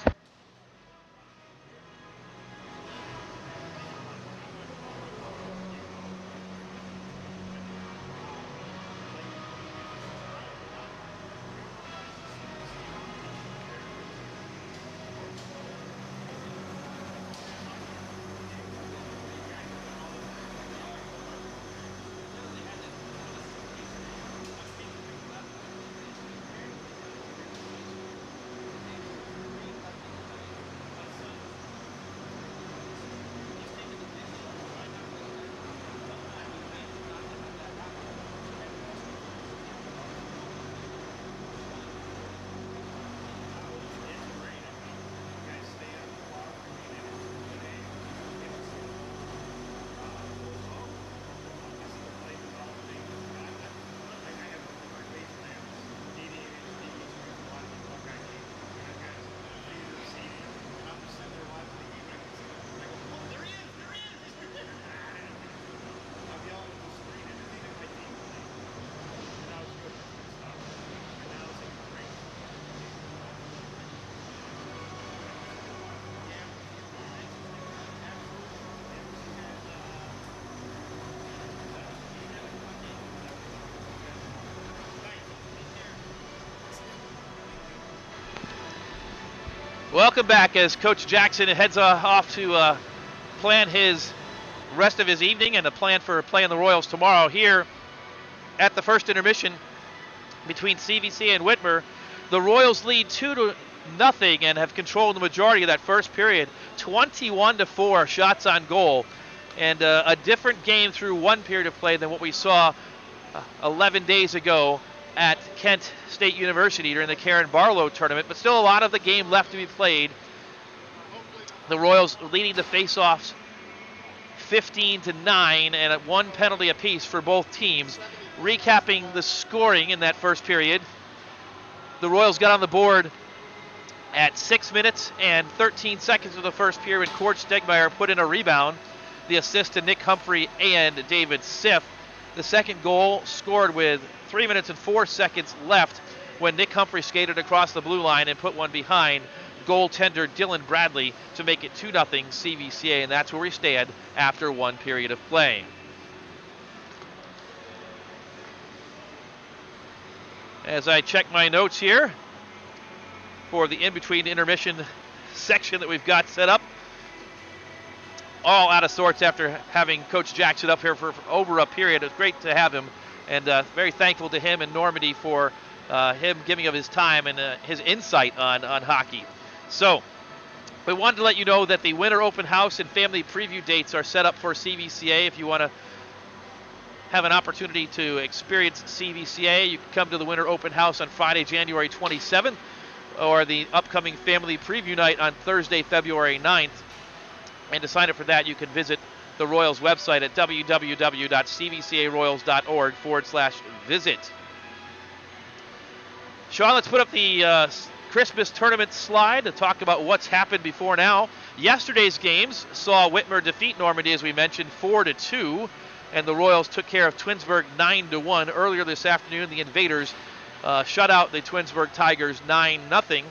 Welcome back as Coach Jackson heads off to plan his rest of his evening and the plan for playing the Royals tomorrow here at the first intermission between CVCA and Whitmer. The Royals lead 2-0 and have controlled the majority of that first period, 21-4 shots on goal, and a different game through one period of play than what we saw 11 days ago at Kent State University during the Karen Barlow tournament, but still a lot of the game left to be played. The Royals leading the faceoffs 15-9 and at one penalty apiece for both teams. Recapping the scoring in that first period, the Royals got on the board at 6 minutes and 13 seconds of the first period when Cord Stegmeyer put in a rebound. The assist to Nick Humphrey and David Siff. The second goal scored with 3 minutes and 4 seconds left when Nick Humphrey skated across the blue line and put one behind goaltender Dylan Bradley to make it 2-0 CVCA, and that's where we stand after one period of play. As I check my notes here for the in-between intermission section that we've got set up, all out of sorts after having Coach Jackson up here for over a period. It's great to have him, and very thankful to him and Normandy for him giving of his time and his insight on hockey. So we wanted to let you know that the winter open house and family preview dates are set up for CVCA. If you want to have an opportunity to experience CVCA, you can come to the winter open house on Friday, January 27th, or the upcoming family preview night on Thursday, February 9th. And to sign up for that, you can visit the Royals website at www.cvcaroyals.org/visit. Sean, let's put up the Christmas tournament slide to talk about what's happened before now. Yesterday's games saw Whitmer defeat Normandy, as we mentioned, 4-2, and the Royals took care of Twinsburg 9-1. Earlier this afternoon, the Invaders shut out the Twinsburg Tigers 9-0.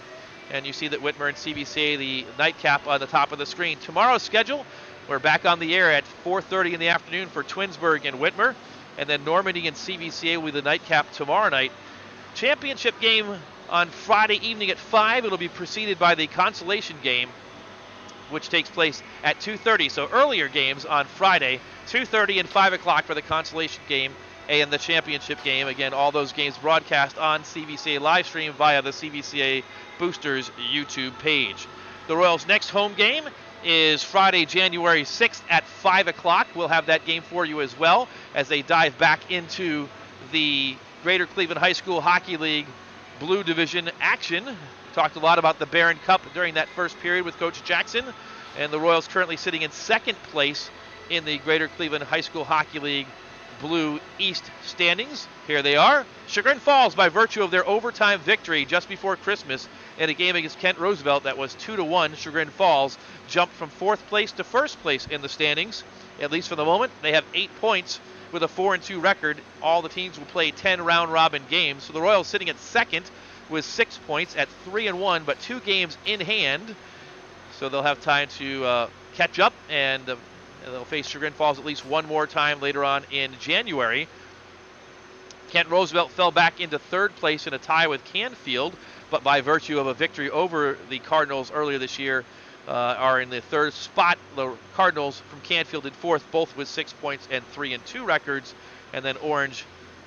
And you see that Whitmer and CVCA, the nightcap on the top of the screen. Tomorrow's schedule, we're back on the air at 4:30 in the afternoon for Twinsburg and Whitmer. And then Normandy and CVCA will be the nightcap tomorrow night. Championship game on Friday evening at 5. It'll be preceded by the consolation game, which takes place at 2:30. So earlier games on Friday, 2:30 and 5 o'clock for the consolation game and the championship game. Again, all those games broadcast on CVCA live stream via the CVCA Boosters YouTube page. The Royals' next home game is Friday, January 6th at 5 o'clock. We'll have that game for you as well as they dive back into the Greater Cleveland High School Hockey League Blue Division action. Talked a lot about the Barron Cup during that first period with Coach Jackson, and the Royals currently sitting in second place in the Greater Cleveland High School Hockey League Blue East standings. Here they are. Chagrin Falls, by virtue of their overtime victory just before Christmas in a game against Kent Roosevelt that was 2-1, Chagrin Falls jumped from fourth place to first place in the standings, at least for the moment. They have 8 points with a 4-2 record. All the teams will play 10 round-robin games. So the Royals sitting at second with 6 points at 3-1, but 2 games in hand. So they'll have time to catch up, and they'll face Chagrin Falls at least one more time later on in January. Kent Roosevelt fell back into third place in a tie with Canfield, but by virtue of a victory over the Cardinals earlier this year, are in the third spot. The Cardinals from Canfield in fourth, both with 6 points and 3-2 records. And then Orange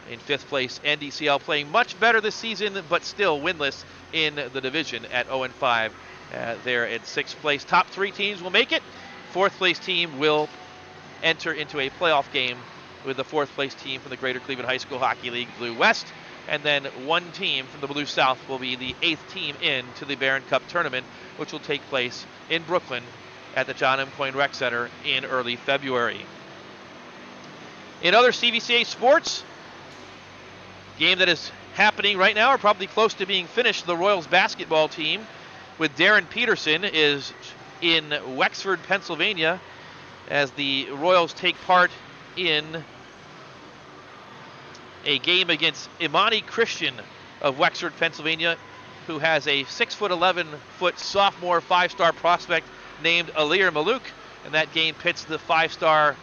in fifth place. NDCL playing much better this season, but still winless in the division at 0-5. They're in sixth place. Top 3 teams will make it. Fourth place team will enter into a playoff game with the fourth place team from the Greater Cleveland High School Hockey League Blue West. And then one team from the Blue South will be the 8th team in to the Barron Cup tournament, which will take place in Brooklyn at the John M. Coyne Rec Center in early February. In other CVCA sports, game that is happening right now, or probably close to being finished, the Royals basketball team with Darren Peterson is in Wexford, Pennsylvania, as the Royals take part in a game against Imani Christian of Wexford, Pennsylvania, who has a 6'11" sophomore 5-star prospect named Alir Maluk. And that game pits the 5-star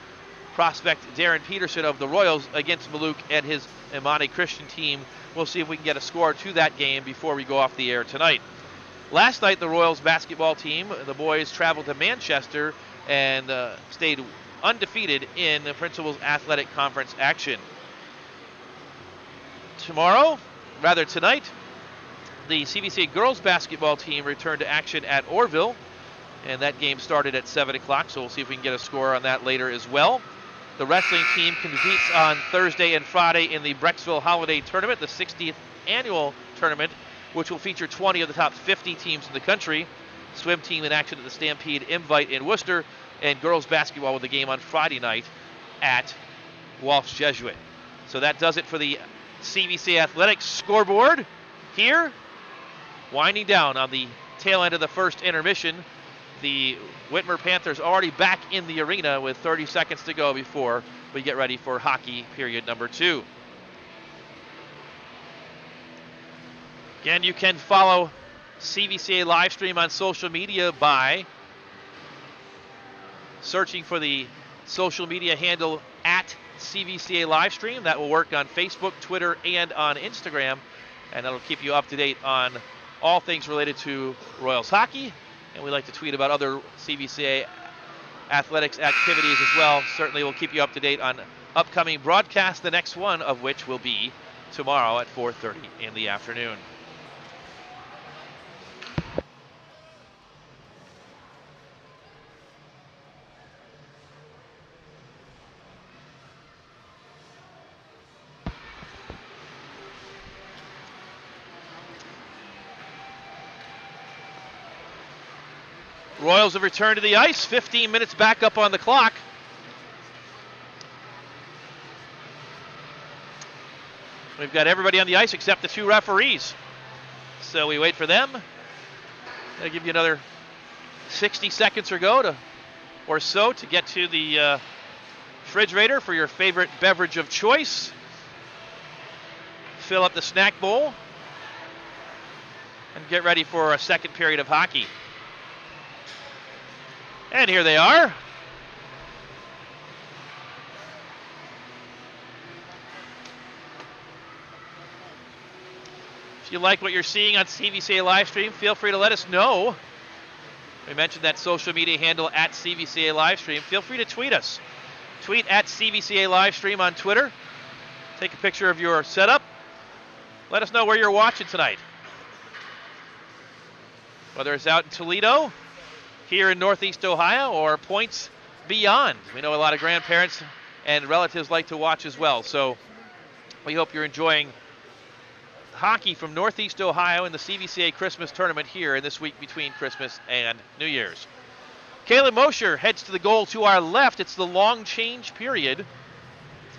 prospect Darren Peterson of the Royals against Maluk and his Imani Christian team. We'll see if we can get a score to that game before we go off the air tonight. Last night, the Royals basketball team, the boys traveled to Manchester and stayed undefeated in the Principal's Athletic Conference action. Tonight, the CVCA girls basketball team returned to action at Orville, and that game started at 7 o'clock, so we'll see if we can get a score on that later as well. The wrestling team competes on Thursday and Friday in the Brecksville Holiday Tournament, the 60th annual tournament, which will feature 20 of the top 50 teams in the country. Swim team in action at the Stampede Invite in Worcester, and girls basketball with a game on Friday night at Walsh Jesuit. So that does it for the CVCA Athletics scoreboard here. Winding down on the tail end of the first intermission. The Whitmer Panthers already back in the arena with 30 seconds to go before we get ready for hockey period number 2. Again, you can follow CVCA Livestream on social media by searching for the social media handle at CVCA Livestream. That will work on Facebook, Twitter, and on Instagram, and that'll keep you up to date on all things related to Royals hockey. And we like to tweet about other CVCA athletics activities as well. Certainly we'll keep you up to date on upcoming broadcasts, the next one of which will be tomorrow at 4:30 in the afternoon. Royals have returned to the ice, 15 minutes back up on the clock. We've got everybody on the ice except the 2 referees. So we wait for them. I'll give you another 60 seconds or so to get to the refrigerator for your favorite beverage of choice. Fill up the snack bowl and get ready for a second period of hockey. And here they are. If you like what you're seeing on CVCA Livestream, feel free to let us know. We mentioned that social media handle at CVCA Livestream. Feel free to tweet us. Tweet at CVCA Livestream on Twitter. Take a picture of your setup. Let us know where you're watching tonight. Whether it's out in Toledo, here in Northeast Ohio, or points beyond. We know a lot of grandparents and relatives like to watch as well. So we hope you're enjoying hockey from Northeast Ohio in the CVCA Christmas tournament here in this week between Christmas and New Year's. Kayla Mosher heads to the goal to our left. It's the long change period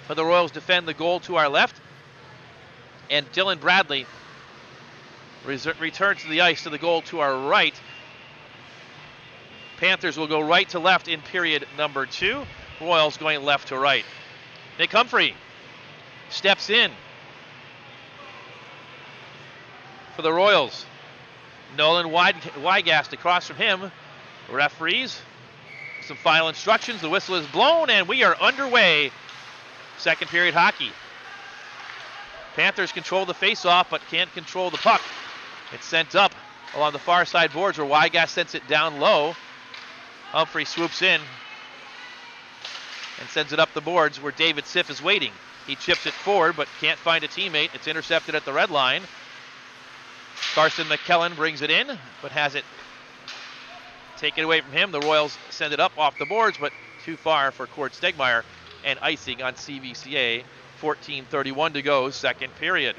for the Royals defend the goal to our left. And Dylan Bradley returns to the ice to the goal to our right. Panthers will go right to left in period number 2. Royals going left to right. Nick Humphrey steps in for the Royals. Nolan Wygast across from him. Referees, some final instructions. The whistle is blown and we are underway. Second period hockey. Panthers control the face-off but can't control the puck. It's sent up along the far side boards where Wygast sends it down low. Humphrey swoops in and sends it up the boards where David Siff is waiting. He chips it forward but can't find a teammate. It's intercepted at the red line. Carson McKellen brings it in but has it taken away from him. The Royals send it up off the boards but too far for Cord Stegmeyer, and icing on CVCA. 14:31 to go, second period.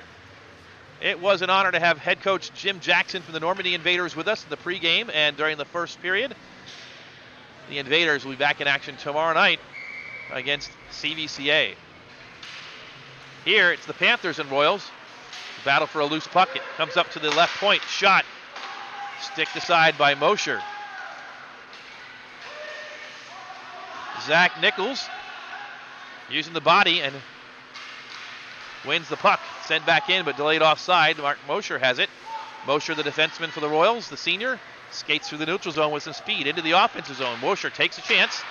It was an honor to have head coach Jim Jackson from the Normandy Invaders with us in the pregame and during the first period. The Invaders will be back in action tomorrow night against CVCA. Here, it's the Panthers and Royals. Battle for a loose puck. It comes up to the left point. Shot. Sticked aside by Mosher. Zach Nichols using the body and wins the puck. Sent back in, but delayed offside. Mark Mosher has it. Mosher, the defenseman for the Royals, the senior, skates through the neutral zone with some speed into the offensive zone. Mosher takes a chance.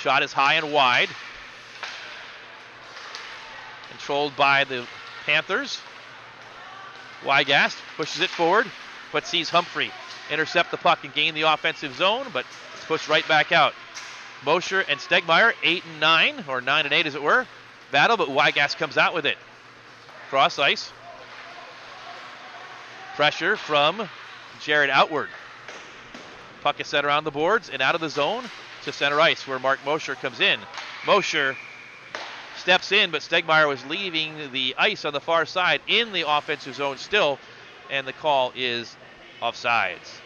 Shot is high and wide. Controlled by the Panthers. Wygast pushes it forward. but sees Humphrey intercept the puck and gain the offensive zone, but it's pushed right back out. Mosher and Stegmeyer, 8 and 9, or 9 and 8 as it were, battle, but Wygast comes out with it. Cross ice. Pressure from Jared Outward. Puck is sent around the boards and out of the zone to center ice where Mark Mosher comes in. Mosher steps in, but Stegmeyer was leaving the ice on the far side in the offensive zone still, and the call is offsides.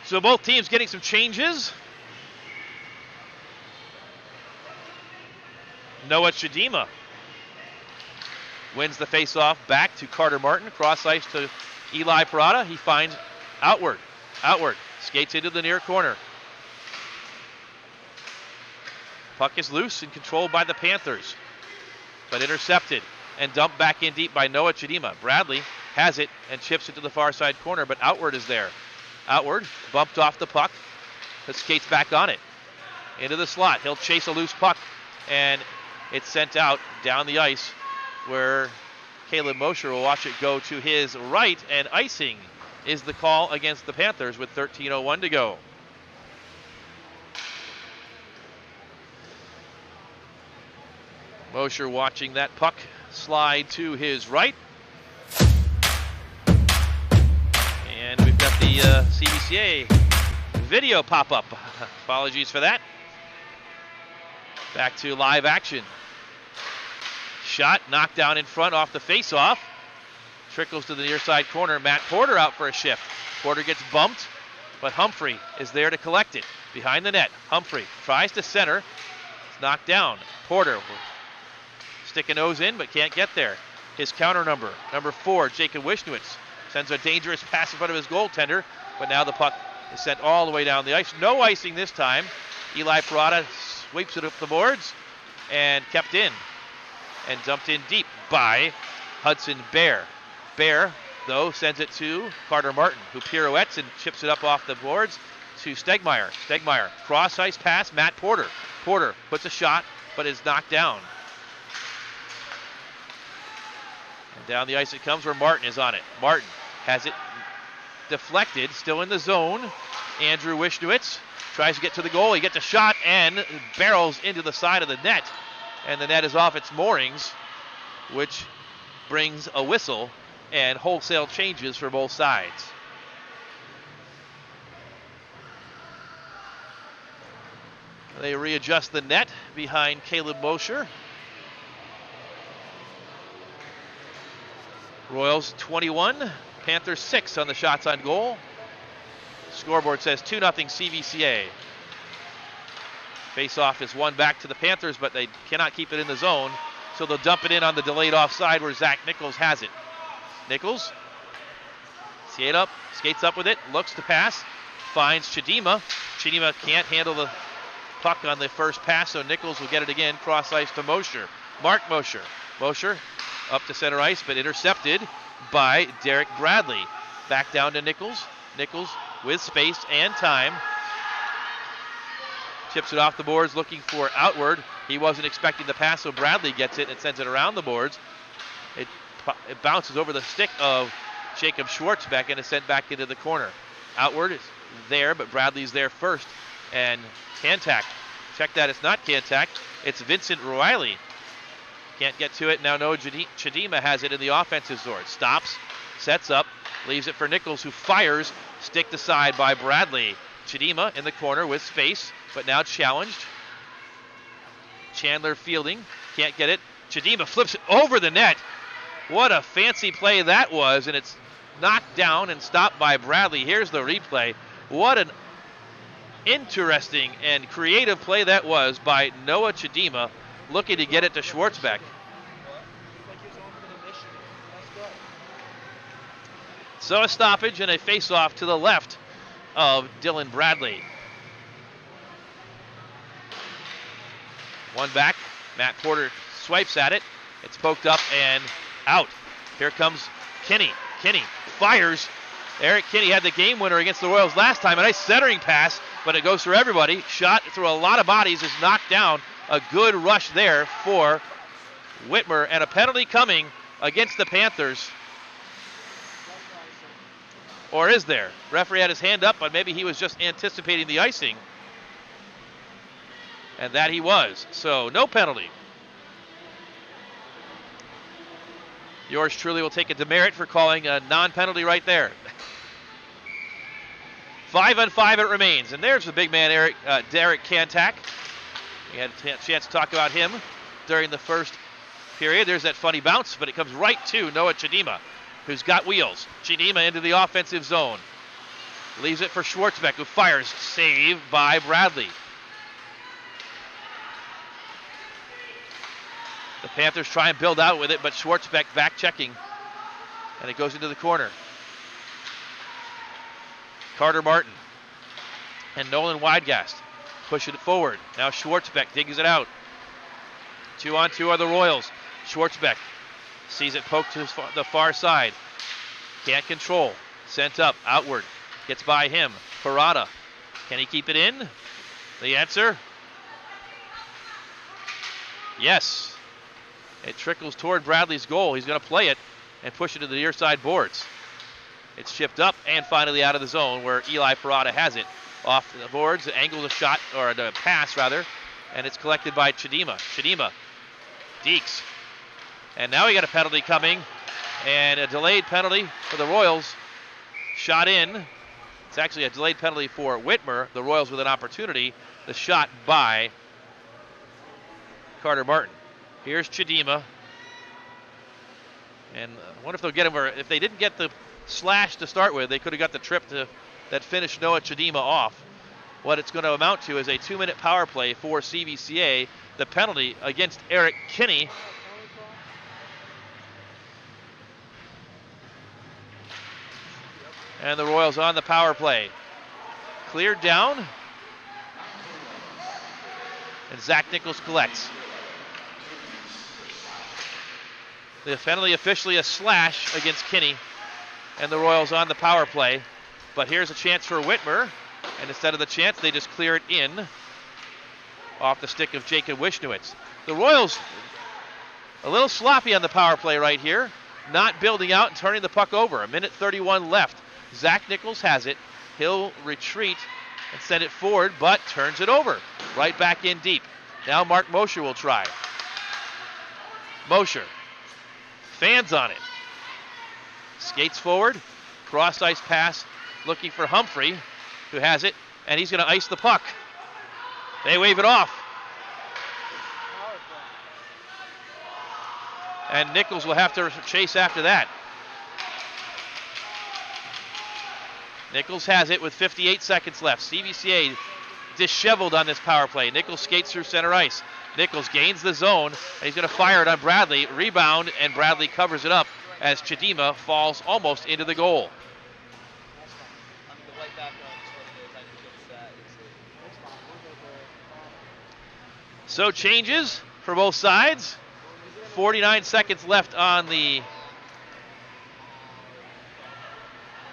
So both teams getting some changes. Noah Chidima wins the faceoff back to Carter Martin. Cross ice to Eli Parada. He finds Outward. Outward skates into the near corner. Puck is loose and controlled by the Panthers, but intercepted and dumped back in deep by Noah Chidima. Bradley has it and chips it to the far side corner, but Outward is there. Outward bumped off the puck, but skates back on it. Into the slot. He'll chase a loose puck, and it's sent out down the ice where Caleb Mosher will watch it go to his right, and icing is the call against the Panthers with 13:01 to go. Mosher watching that puck slide to his right. And we've got the CVCA video pop up. Apologies for that. Back to live action. Shot knocked down in front off the face-off. Trickles to the near side corner. Matt Porter out for a shift. Porter gets bumped, but Humphrey is there to collect it. Behind the net, Humphrey tries to center. It's knocked down. Porter will stick a nose in, but can't get there. His counter number 4, Jacob Wishnowitz, sends a dangerous pass in front of his goaltender, but now the puck is sent all the way down the ice. No icing this time. Eli Parada sweeps it up the boards and kept in and dumped in deep by Hudson Bear. Bear, though, sends it to Carter Martin, who pirouettes and chips it up off the boards to Stegmeyer. Stegmeyer, cross ice pass, Matt Porter. Porter puts a shot, but is knocked down. And down the ice it comes where Martin is on it. Martin has it deflected, still in the zone. Andrew Wishnowitz tries to get to the goal. He gets a shot and barrels into the side of the net. And the net is off its moorings, which brings a whistle and wholesale changes for both sides. They readjust the net behind Caleb Mosher. Royals 21, Panthers 6 on the shots on goal. Scoreboard says 2-0 CVCA. Face-off is won back to the Panthers, but they cannot keep it in the zone, so they'll dump it in on the delayed offside where Zach Nichols has it. Nichols, skates up with it, looks to pass, finds Chidima. Chidima can't handle the puck on the first pass, so Nichols will get it again, cross ice to Mosher. Mark Mosher. Mosher up to center ice, but intercepted by Derek Bradley. Back down to Nichols. Nichols with space and time. Chips it off the boards, looking for Outward. He wasn't expecting the pass, so Bradley gets it and sends it around the boards. It bounces over the stick of Jacob Schwartzbeck and is sent back into the corner. Outward is there, but Bradley's there first. And Kantak, check that, it's not Kantak, it's Vincent Riley. Can't get to it. Now Noah Chidima has it in the offensive zone. Stops, sets up, leaves it for Nichols, who fires, sticked aside by Bradley. Chidima in the corner with space, but now challenged. Chandler fielding, can't get it. Chidima flips it over the net. What a fancy play that was, and it's knocked down and stopped by Bradley. Here's the replay. What an interesting and creative play that was by Noah Chidima, looking to get it to Schwartzbeck. So a stoppage and a face-off to the left of Dylan Bradley. One back. Matt Porter swipes at it. It's poked up and out. Here comes Kinney. Kinney fires. Eric Kinney had the game winner against the Royals last time. A nice centering pass, but it goes through everybody. Shot through a lot of bodies, is knocked down A good rush there for Whitmer, and a penalty coming against the Panthers. Or is there? Referee had his hand up, but maybe he was just anticipating the icing. And that he was. So no penalty. Yours truly will take a demerit for calling a non-penalty right there. 5-on-5 it remains. And there's the big man, Derek Kantak. We had a chance to talk about him during the first period. There's that funny bounce, but it comes right to Noah Chidima, who's got wheels. Chidima into the offensive zone. Leaves it for Schwartzbeck, who fires. Save by Bradley. The Panthers try and build out with it, but Schwartzbeck back checking. And it goes into the corner. Carter Martin and Nolan Weidgast pushing it forward. Now Schwartzbeck digs it out. 2-on-2 are the Royals. Schwartzbeck sees it poked to the far side. Can't control. Sent up, outward. Gets by him. Parada. Can he keep it in? The answer? Yes. It trickles toward Bradley's goal. He's going to play it and push it to the near side boards. It's chipped up and finally out of the zone where Eli Parada has it. Off the boards, angles a shot, or a pass rather, and it's collected by Chidima. Chidima, Deeks. And now we got a penalty coming, and a delayed penalty for the Royals. Shot in. It's actually a delayed penalty for Whitmer. The Royals with an opportunity. The shot by Carter Martin. Here's Chidima. And I wonder if they'll get him, or if they didn't get the slash to start with, they could have got the trip that finished Noah Chidima off. What it's going to amount to is a 2-minute power play for CVCA. The penalty against Eric Kinney. And the Royals on the power play. Cleared down. And Zach Nichols collects. The penalty officially a slash against Kinney. And the Royals on the power play. But here's a chance for Whitmer. And instead of the chance, they just clear it in. Off the stick of Jacob Wishnowitz. The Royals a little sloppy on the power play right here. Not building out and turning the puck over. 1:31 left. Zach Nichols has it. He'll retreat and send it forward, but turns it over. Right back in deep. Now Mark Mosher will try. Mosher fans on it. Skates forward. Cross ice pass looking for Humphrey, who has it, and he's going to ice the puck. They wave it off. And Nichols will have to chase after that. Nichols has it with 58 seconds left. CVCA disheveled on this power play. Nichols skates through center ice. Nichols gains the zone, and he's going to fire it on Bradley. Rebound, and Bradley covers it up as Chidima falls almost into the goal. So changes for both sides. 49 seconds left on the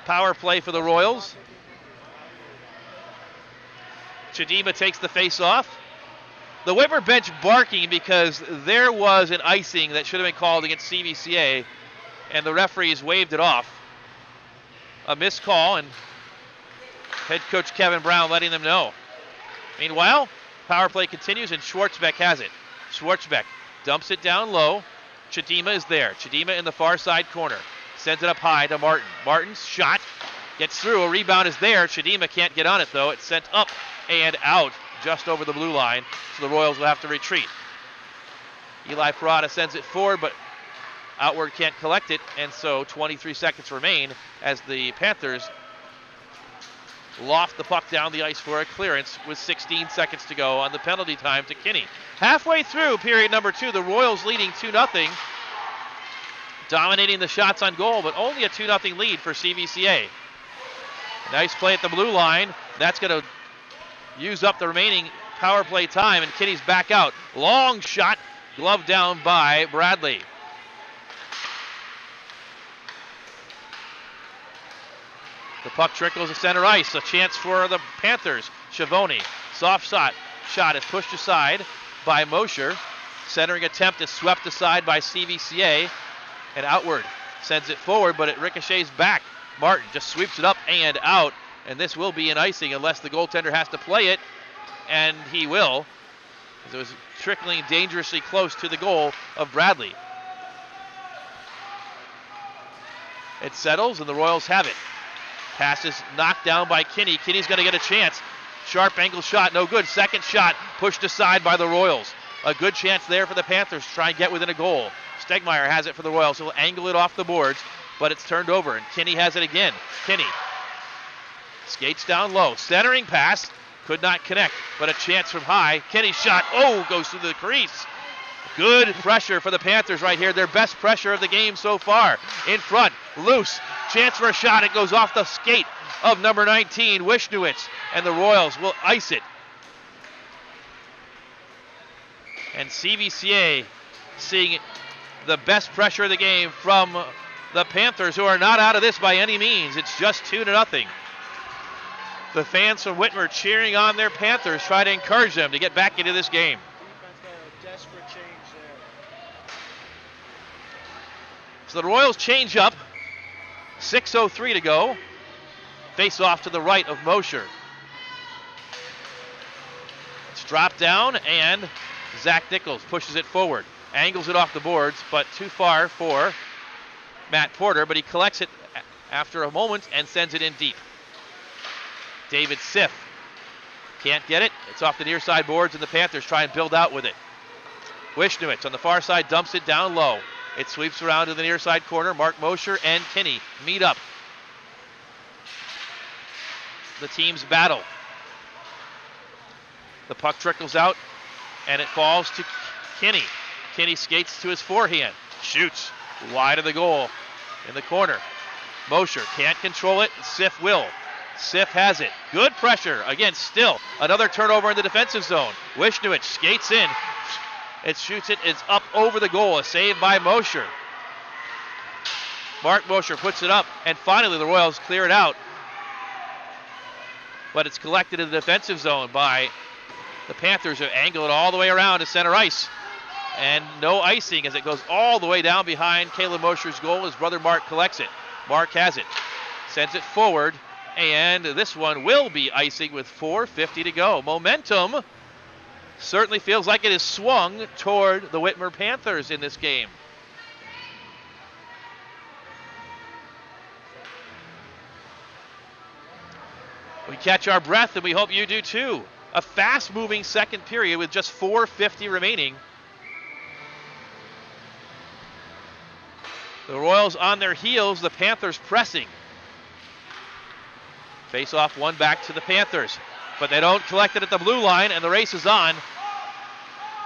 power play for the Royals. Chidima takes the face off. The Whitmer bench barking because there was an icing that should have been called against CVCA, and the referees waved it off. A missed call, and head coach Kevin Brown letting them know. Meanwhile, power play continues, and Schwartzbeck has it. Schwartzbeck dumps it down low. Chidima is there. Chidima in the far side corner. Sends it up high to Martin. Martin's shot gets through. A rebound is there. Chidima can't get on it, though. It's sent up and out just over the blue line, so the Royals will have to retreat. Eli Parada sends it forward, but outward can't collect it, and so 23 seconds remain as the Panthers loft the puck down the ice for a clearance with 16 seconds to go on the penalty time to Kinney. Halfway through period number 2, the Royals leading 2-0, dominating the shots on goal, but only a 2-0 lead for CVCA. Nice play at the blue line. That's going to use up the remaining power play time, and Kinney's back out. Long shot, gloved down by Bradley. The puck trickles to center ice. A chance for the Panthers. Schiavone, soft shot is pushed aside. by Mosher. Centering attempt is swept aside by CVCA. And Outward sends it forward, but it ricochets back. Martin just sweeps it up and out. And this will be an icing unless the goaltender has to play it. And he will. It was trickling dangerously close to the goal of Bradley. It settles, and the Royals have it. Pass is knocked down by Kinney. Kinney's going to get a chance. Sharp angle shot, no good. Second shot pushed aside by the Royals. A good chance there for the Panthers to try and get within a goal. Stegmeyer has it for the Royals. He'll angle it off the boards, but it's turned over, and Kinney has it again. Kinney skates down low. Centering pass. Could not connect, but a chance from high. Kinney's shot, goes through the crease. Good pressure for the Panthers right here. Their best pressure of the game so far. In front, loose. Chance for a shot. It goes off the skate of number 19, Wishnowitz. And the Royals will ice it. And CVCA seeing the best pressure of the game from the Panthers, who are not out of this by any means. It's just 2-0. The fans from Whitmer cheering on their Panthers, try to encourage them to get back into this game. Desperate change there. So the Royals change up. 6:03 to go. Face off to the right of Mosher. It's dropped down, and Zach Nichols pushes it forward. Angles it off the boards, but too far for Matt Porter, but he collects it after a moment and sends it in deep. David Siff can't get it. It's off the near side boards, and the Panthers try and build out with it. Wishnowitz on the far side dumps it down low. It sweeps around to the near side corner. Mark Mosher and Kinney meet up. The teams battle. The puck trickles out, and it falls to Kinney. Kinney skates to his forehand. Shoots wide of the goal in the corner. Mosher can't control it. Siff will. Siff has it. Good pressure. Again, still another turnover in the defensive zone. Wishnowitz skates in. It shoots it. It's up over the goal. A save by Mosher. Mark Mosher puts it up, and finally the Royals clear it out. But it's collected in the defensive zone by the Panthers, who angle it all the way around to center ice. And no icing as it goes all the way down behind Caleb Mosher's goal. His brother Mark collects it. Mark has it. Sends it forward. And this one will be icing with 4:50 to go. Momentum certainly feels like it is swung toward the Whitmer Panthers in this game. We catch our breath, and we hope you do too. A fast-moving second period with just 4:50 remaining. The Royals on their heels, the Panthers pressing. Face off one back to the Panthers, but they don't collect it at the blue line, and the race is on.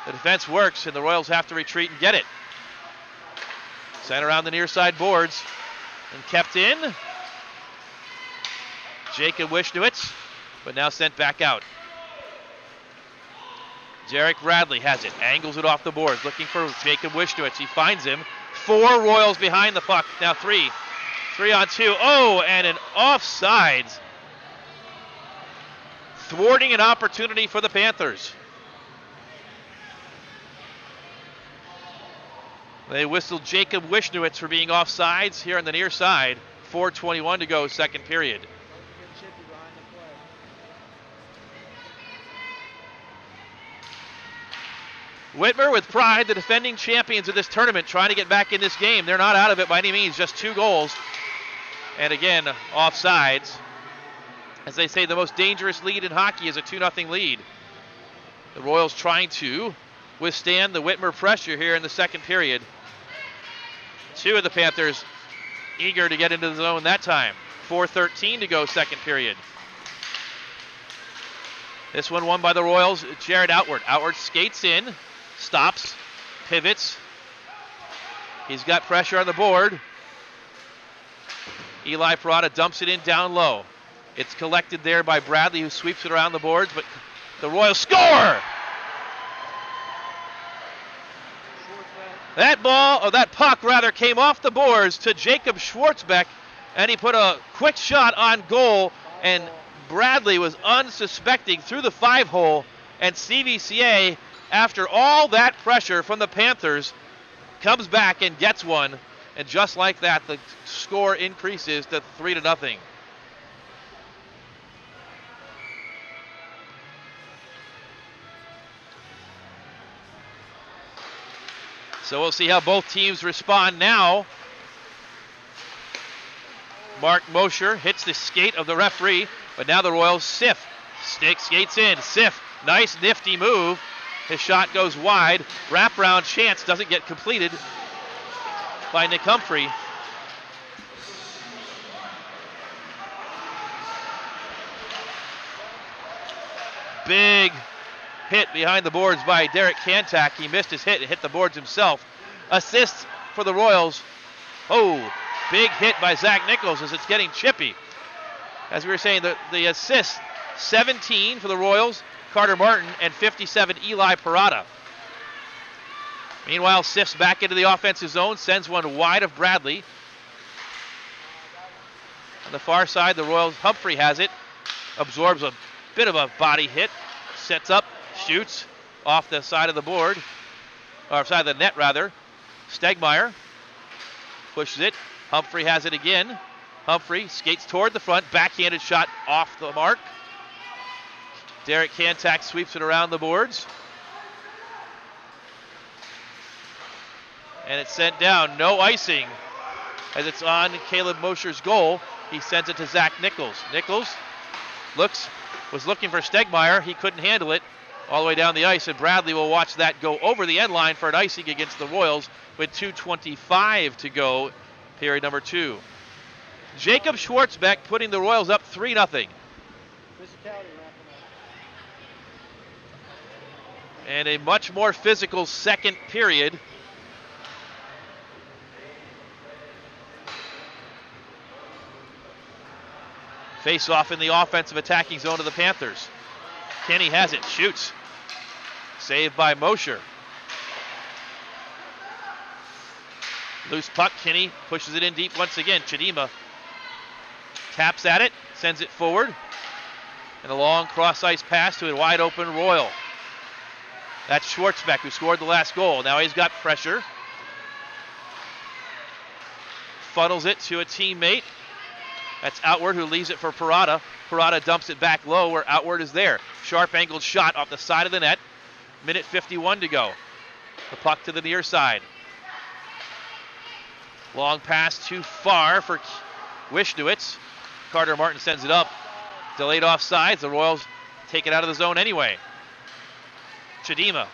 The defense works, and the Royals have to retreat and get it. Sent around the near side boards and kept in. Jacob Wishnowitz, but now sent back out. Jarek Bradley has it, angles it off the boards, looking for Jacob Wishnowitz. He finds him. 4 Royals behind the puck. Now 3 on 2. And an offsides, thwarting an opportunity for the Panthers. They whistled Jacob Wishnowitz for being offsides here on the near side. 4:21 to go, second period. Whitmer with pride, the defending champions of this tournament, trying to get back in this game. They're not out of it by any means, just 2 goals. And again, offsides. As they say, the most dangerous lead in hockey is a 2-0 lead. The Royals trying to withstand the Whitmer pressure here in the second period. 2 of the Panthers eager to get into the zone that time. 4:13 to go, second period. This one won by the Royals. Jared Outward. Outward skates in, stops, pivots. He's got pressure on the board. Eli Parada dumps it in down low. It's collected there by Bradley, who sweeps it around the boards, but the Royals score! That puck came off the boards to Jacob Schwartzbeck, and he put a quick shot on goal, and Bradley was unsuspecting through the 5-hole, and CVCA after all that pressure from the Panthers, comes back and gets one. And just like that, the score increases to 3-0. So we'll see how both teams respond now. Mark Mosher hits the skate of the referee, but now the Royals sift. Skates in. Sift. Nice, nifty move. His shot goes wide. Wraparound chance doesn't get completed by Nick Humphrey. Big hit behind the boards by Derek Kantak. He missed his hit and hit the boards himself. Assist for the Royals. Oh, big hit by Zach Nichols as it's getting chippy. As we were saying, the assist, 17 for the Royals, Carter Martin, and 57, Eli Parada. Meanwhile, sifts back into the offensive zone, sends one wide of Bradley. On the far side, the Royals, Humphrey has it, absorbs a bit of a body hit, sets up, shoots off the side of the board, or side of the net rather. Stegmeyer pushes it. Humphrey has it again. Humphrey skates toward the front, backhanded shot off the mark. Derek Kantak sweeps it around the boards. And it's sent down, no icing, as it's on Caleb Mosher's goal. He sends it to Zach Nichols. Nichols was looking for Stegmeyer. He couldn't handle it all the way down the ice, and Bradley will watch that go over the end line for an icing against the Royals with 2:25 to go, period number 2. Jacob Schwartzbeck putting the Royals up 3-0. Physicality wrapping up. And a much more physical second period. Face off in the offensive attacking zone of the Panthers. Kenny has it, shoots. Saved by Mosher. Loose puck, Kenny pushes it in deep once again. Chidima taps at it, sends it forward. And a long cross-ice pass to a wide open Royal. That's Schwartzbeck who scored the last goal. Now he's got pressure. Funnels it to a teammate. That's Outward who leaves it for Parada. Parada dumps it back low where Outward is there. Sharp angled shot off the side of the net. Minute 51 to go. The puck to the near side. Long pass too far for Wishnowitz. Carter Martin sends it up. Delayed offsides. The Royals take it out of the zone anyway. Chidima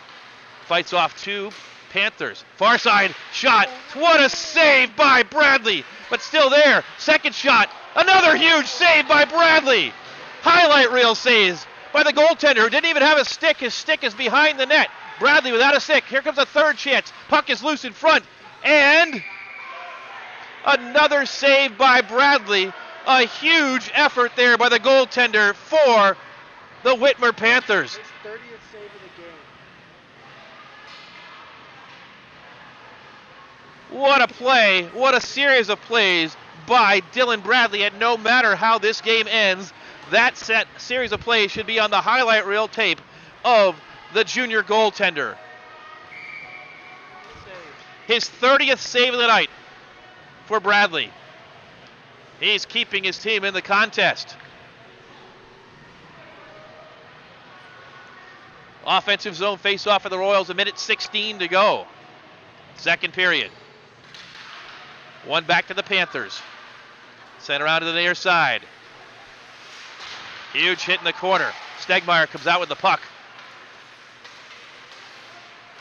fights off two Panthers. Far side shot. What a save by Bradley. But still there. Second shot. Another huge save by Bradley. Highlight reel saves by the goaltender who didn't even have a stick. His stick is behind the net. Bradley without a stick. Here comes a third chance. Puck is loose in front. And another save by Bradley. A huge effort there by the goaltender for the Whitmer Panthers. His 30th save of the game. What a play. What a series of plays by Dylan Bradley. And no matter how this game ends, that series of plays should be on the highlight reel tape of the junior goaltender. His 30th save of the night for Bradley. He's keeping his team in the contest. Offensive zone face-off for the Royals, a minute 16 to go. Second period. One back to the Panthers. Sent around to the near side. Huge hit in the corner. Stegmeyer comes out with the puck.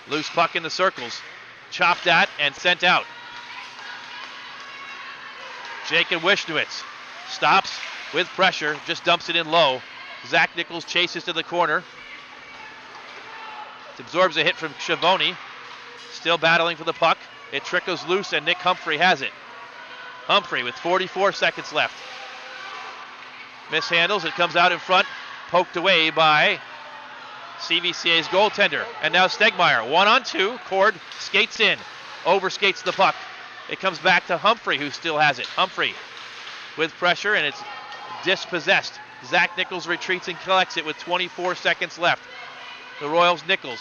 Loose puck in the circles. Chopped at and sent out. Jacob Wishnowitz stops with pressure, just dumps it in low. Zach Nichols chases to the corner. Absorbs a hit from Schiavone. Still battling for the puck. It trickles loose and Nick Humphrey has it. Humphrey with 44 seconds left. Mishandles, it comes out in front. Poked away by CVCA's goaltender. And now Stegmeyer, 1-on-2. Cord skates in. Overskates the puck. It comes back to Humphrey, who still has it. Humphrey with pressure, and it's dispossessed. Zach Nichols retreats and collects it with 24 seconds left. The Royals, Nichols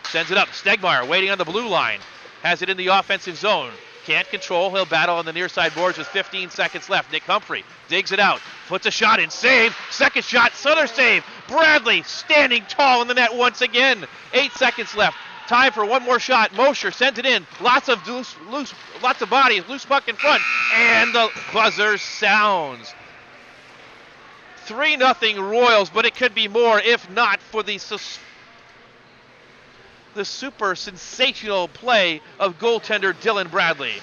Sends it up. Stegmeyer waiting on the blue line. Has it in the offensive zone. Can't control. He'll battle on the near side boards with 15 seconds left. Nick Humphrey digs it out. Puts a shot in. Save. Second shot. Another save. Bradley standing tall in the net once again. 8 seconds left. Time for one more shot. Mosher sends it in. Lots of bodies. Loose puck in front. And the buzzer sounds. 3-0 Royals, but it could be more if not for the super sensational play of goaltender Dylan Bradley.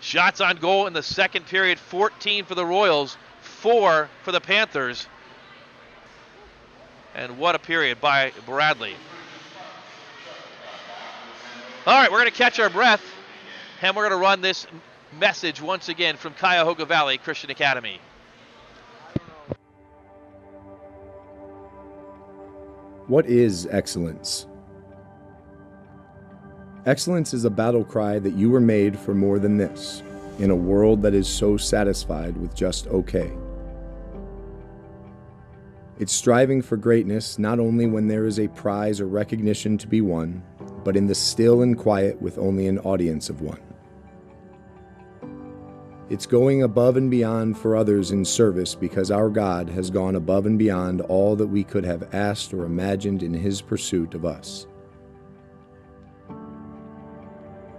Shots on goal in the second period, 14 for the Royals, 4 for the Panthers. And what a period by Bradley. All right, we're going to catch our breath, and we're going to run this message once again from Cuyahoga Valley Christian Academy. What is excellence? Excellence is a battle cry that you were made for more than this, in a world that is so satisfied with just okay. It's striving for greatness not only when there is a prize or recognition to be won, but in the still and quiet with only an audience of one. It's going above and beyond for others in service because our God has gone above and beyond all that we could have asked or imagined in His pursuit of us.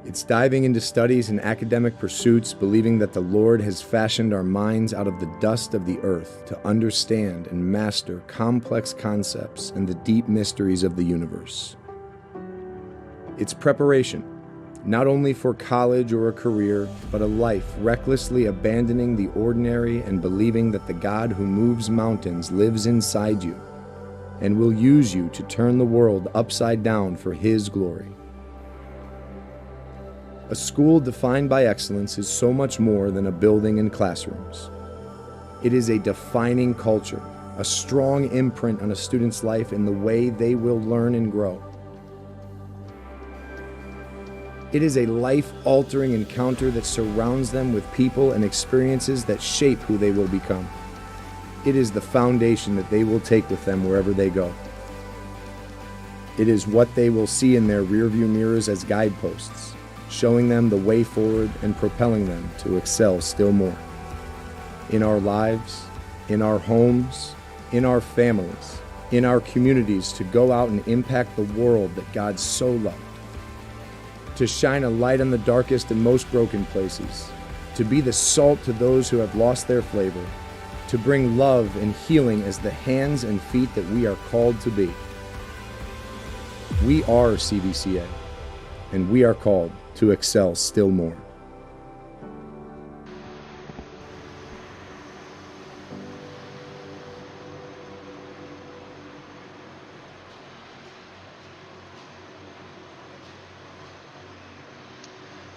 It's diving into studies and academic pursuits, believing that the Lord has fashioned our minds out of the dust of the earth to understand and master complex concepts and the deep mysteries of the universe. It's preparation, not only for college or a career, but a life recklessly abandoning the ordinary and believing that the God who moves mountains lives inside you and will use you to turn the world upside down for His glory. A school defined by excellence is so much more than a building and classrooms. It is a defining culture, a strong imprint on a student's life in the way they will learn and grow. It is a life-altering encounter that surrounds them with people and experiences that shape who they will become. It is the foundation that they will take with them wherever they go. It is what they will see in their rearview mirrors as guideposts, showing them the way forward and propelling them to excel still more. In our lives, in our homes, in our families, in our communities, to go out and impact the world that God so loved. To shine a light on the darkest and most broken places, to be the salt to those who have lost their flavor, to bring love and healing as the hands and feet that we are called to be. We are CVCA, and we are called to excel still more.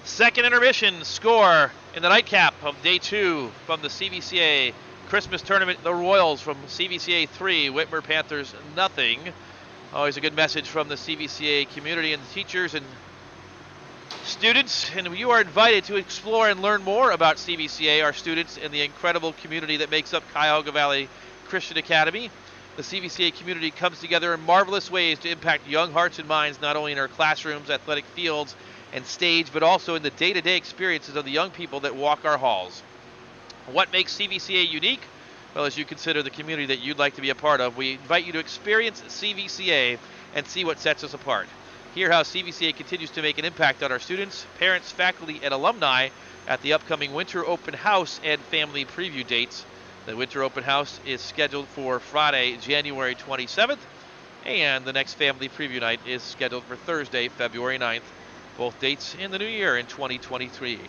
Second intermission score in the nightcap of day 2 from the CVCA Christmas tournament. The Royals from CVCA 3, Whitmer Panthers nothing. Always a good message from the CVCA community and the teachers and students. And you are invited to explore and learn more about CVCA, our students, and the incredible community that makes up Cuyahoga Valley Christian Academy. The CVCA community comes together in marvelous ways to impact young hearts and minds, not only in our classrooms, athletic fields, and stage, but also in the day-to-day experiences of the young people that walk our halls. What makes CVCA unique? Well, as you consider the community that you'd like to be a part of, we invite you to experience CVCA and see what sets us apart. Hear how CVCA continues to make an impact on our students, parents, faculty, and alumni at the upcoming Winter Open House and family preview dates. The Winter Open House is scheduled for Friday, January 27th, and the next family preview night is scheduled for Thursday, February 9th. Both dates in the new year in 2023.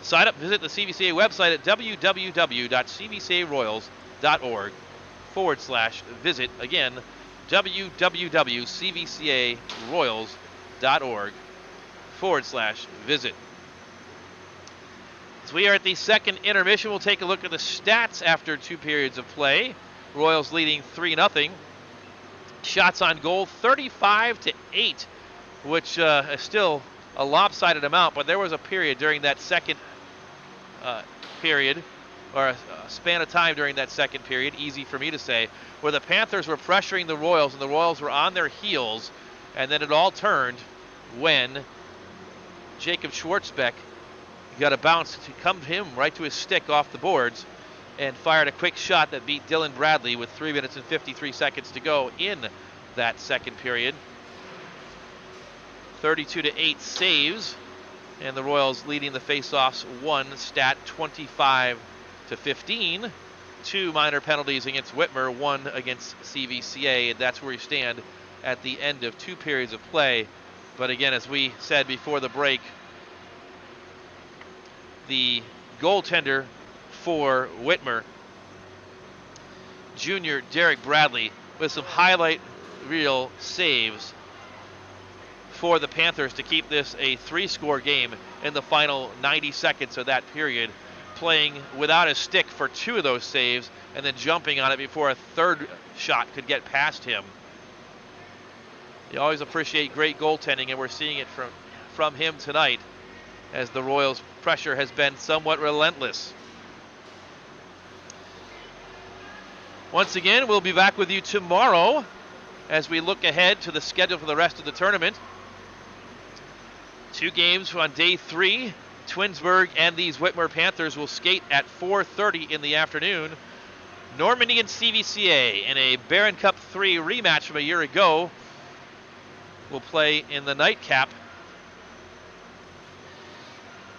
Sign up, visit the CVCA website at www.cvcaroyals.org/visit. Again, www.cvcaroyals.org/visit. As we are at the second intermission, we'll take a look at the stats after 2 periods of play. Royals leading 3-0. Shots on goal, 35-8. Which is still a lopsided amount, but there was a period during that second period or a span of time during that second period, easy for me to say, where the Panthers were pressuring the Royals and the Royals were on their heels, and then it all turned when Jacob Schwartzbeck got a bounce to come to him right to his stick off the boards and fired a quick shot that beat Dylan Bradley with 3 minutes and 53 seconds to go in that second period. 32-8 saves, and the Royals leading the faceoffs one stat 25-15. 2 minor penalties against Whitmer, 1 against CVCA, and that's where we stand at the end of 2 periods of play. But again, as we said before the break, the goaltender for Whitmer, junior Derek Bradley, with some highlight reel saves for the Panthers to keep this a 3-score game in the final 90 seconds of that period, playing without a stick for 2 of those saves and then jumping on it before a third shot could get past him. You always appreciate great goaltending, and we're seeing it from him tonight as the Royals' pressure has been somewhat relentless. Once again, we'll be back with you tomorrow as we look ahead to the schedule for the rest of the tournament. 2 games on day 3. Twinsburg and these Whitmer Panthers will skate at 4:30 in the afternoon. Normandy and CVCA in a Barron Cup 3 rematch from a year ago will play in the nightcap.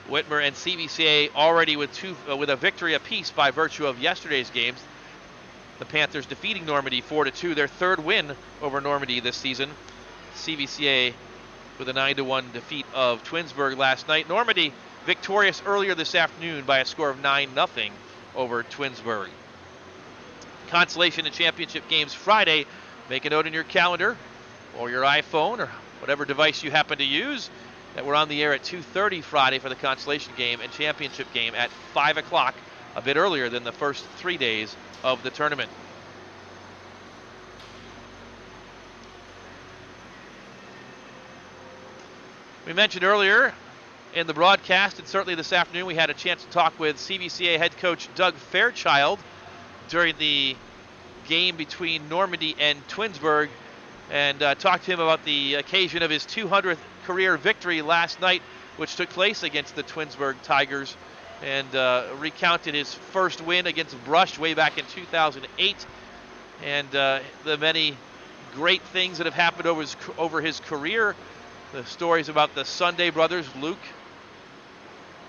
Whitmer and CVCA already with a victory apiece by virtue of yesterday's games. The Panthers defeating Normandy 4-2, their 3rd win over Normandy this season. CVCA with a 9-1 defeat of Twinsburg last night. Normandy victorious earlier this afternoon by a score of 9-0 over Twinsburg. Consolation and championship games Friday. Make a note in your calendar or your iPhone or whatever device you happen to use that we're on the air at 2:30 Friday for the consolation game and championship game at 5 o'clock, a bit earlier than the first 3 days of the tournament. We mentioned earlier in the broadcast, and certainly this afternoon, we had a chance to talk with CVCA head coach Doug Fairchild during the game between Normandy and Twinsburg, and talked to him about the occasion of his 200th career victory last night, which took place against the Twinsburg Tigers, and recounted his first win against Brush way back in 2008, and the many great things that have happened over his career. The stories about the Sunday brothers, Luke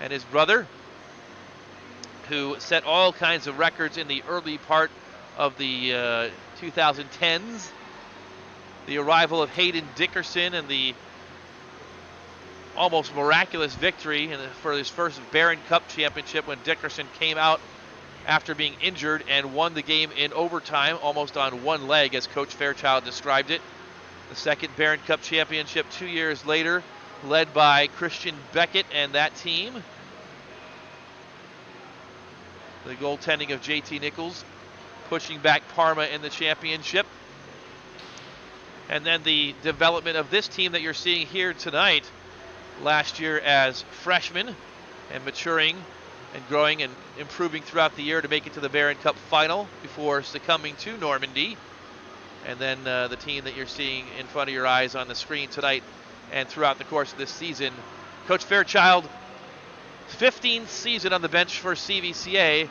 and his brother, who set all kinds of records in the early part of the 2010s. The arrival of Hayden Dickerson and the almost miraculous victory for his first Barron Cup championship when Dickerson came out after being injured and won the game in overtime, almost on one leg, as Coach Fairchild described it. The second Barron Cup championship 2 years later, led by Christian Beckett and that team. The goaltending of JT Nichols pushing back Parma in the championship. And then the development of this team that you're seeing here tonight, last year as freshmen and maturing and growing and improving throughout the year to make it to the Barron Cup final before succumbing to Normandy. And then the team that you're seeing in front of your eyes on the screen tonight and throughout the course of this season. Coach Fairchild, 15th season on the bench for CVCA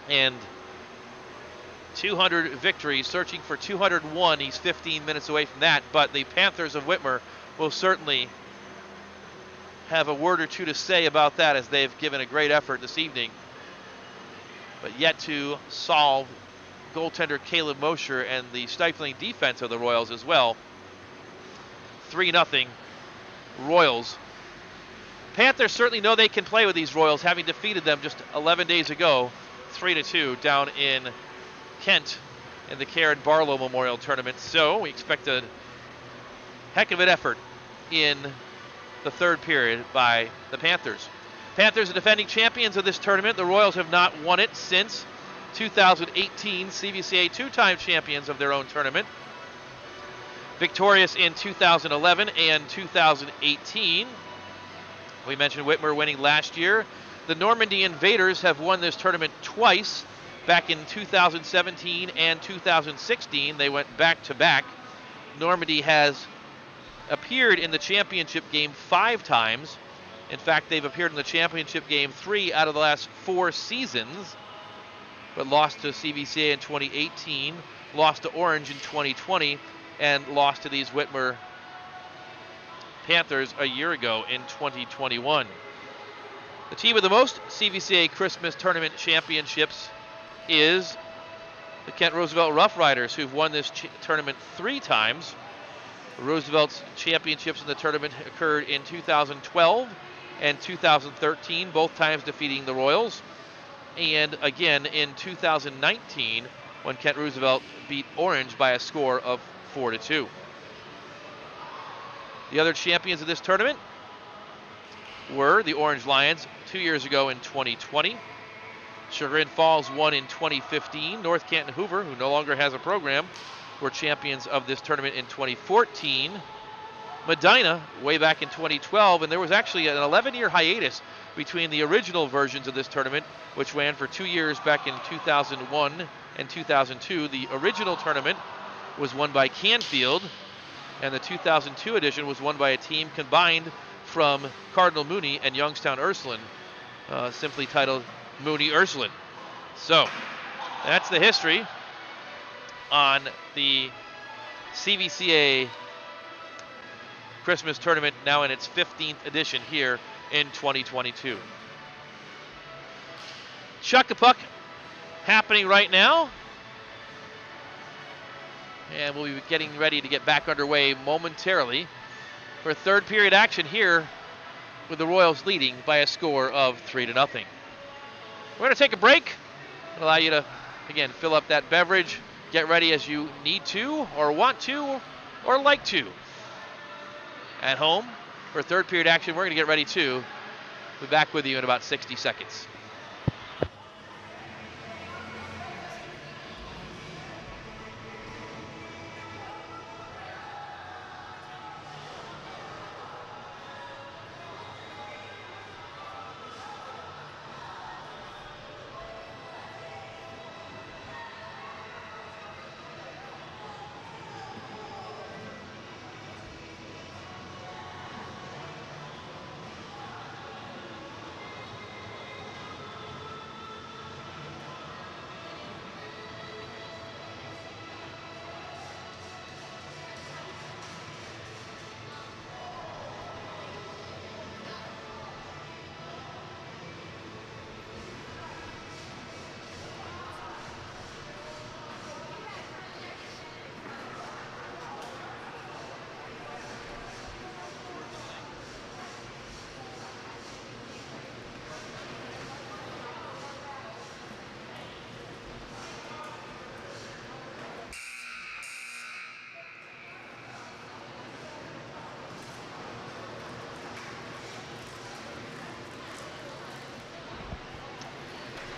and 200 victories, searching for 201. He's 15 minutes away from that, but the Panthers of Whitmer will certainly have a word or two to say about that, as they've given a great effort this evening, but yet to solve goaltender Caleb Mosher and the stifling defense of the Royals as well. 3-0 Royals. Panthers certainly know they can play with these Royals, having defeated them just 11 days ago, 3-2 down in Kent in the Karen Barlow Memorial Tournament. So we expect a heck of an effort in the third period by the Panthers. Panthers are defending champions of this tournament. The Royals have not won it since 2018. CVCA 2-time champions of their own tournament. Victorious in 2011 and 2018. We mentioned Whitmer winning last year. The Normandy Invaders have won this tournament twice. Back in 2017 and 2016, they went back-to-back. Normandy has appeared in the championship game 5 times. In fact, they've appeared in the championship game 3 out of the last 4 seasons, but lost to CVCA in 2018, lost to Orange in 2020, and lost to these Whitmer Panthers a year ago in 2021. The team with the most CVCA Christmas Tournament championships is the Kent Roosevelt Rough Riders, who've won this tournament 3 times. Roosevelt's championships in the tournament occurred in 2012 and 2013, both times defeating the Royals, and again in 2019 when Kent Roosevelt beat Orange by a score of 4-2. The other champions of this tournament were the Orange Lions 2 years ago in 2020. Chagrin Falls won in 2015. North Canton Hoover, who no longer has a program, were champions of this tournament in 2014. Medina way back in 2012, and there was actually an 11-year hiatus between the original versions of this tournament, which ran for 2 years back in 2001 and 2002. The original tournament was won by Canfield, and the 2002 edition was won by a team combined from Cardinal Mooney and Youngstown Ursuline, simply titled Mooney Ursuline. So that's the history on the CVCA Christmas Tournament, now in its 15th edition here in 2022. Chuck-a-Puck happening right now. And we'll be getting ready to get back underway momentarily for third period action here with the Royals leading by a score of 3-0. We're going to take a break. It'll allow you to, again, fill up that beverage, get ready as you need to or want to or like to. At home for third period action, we're going to get ready too. We'll be back with you in about 60 seconds.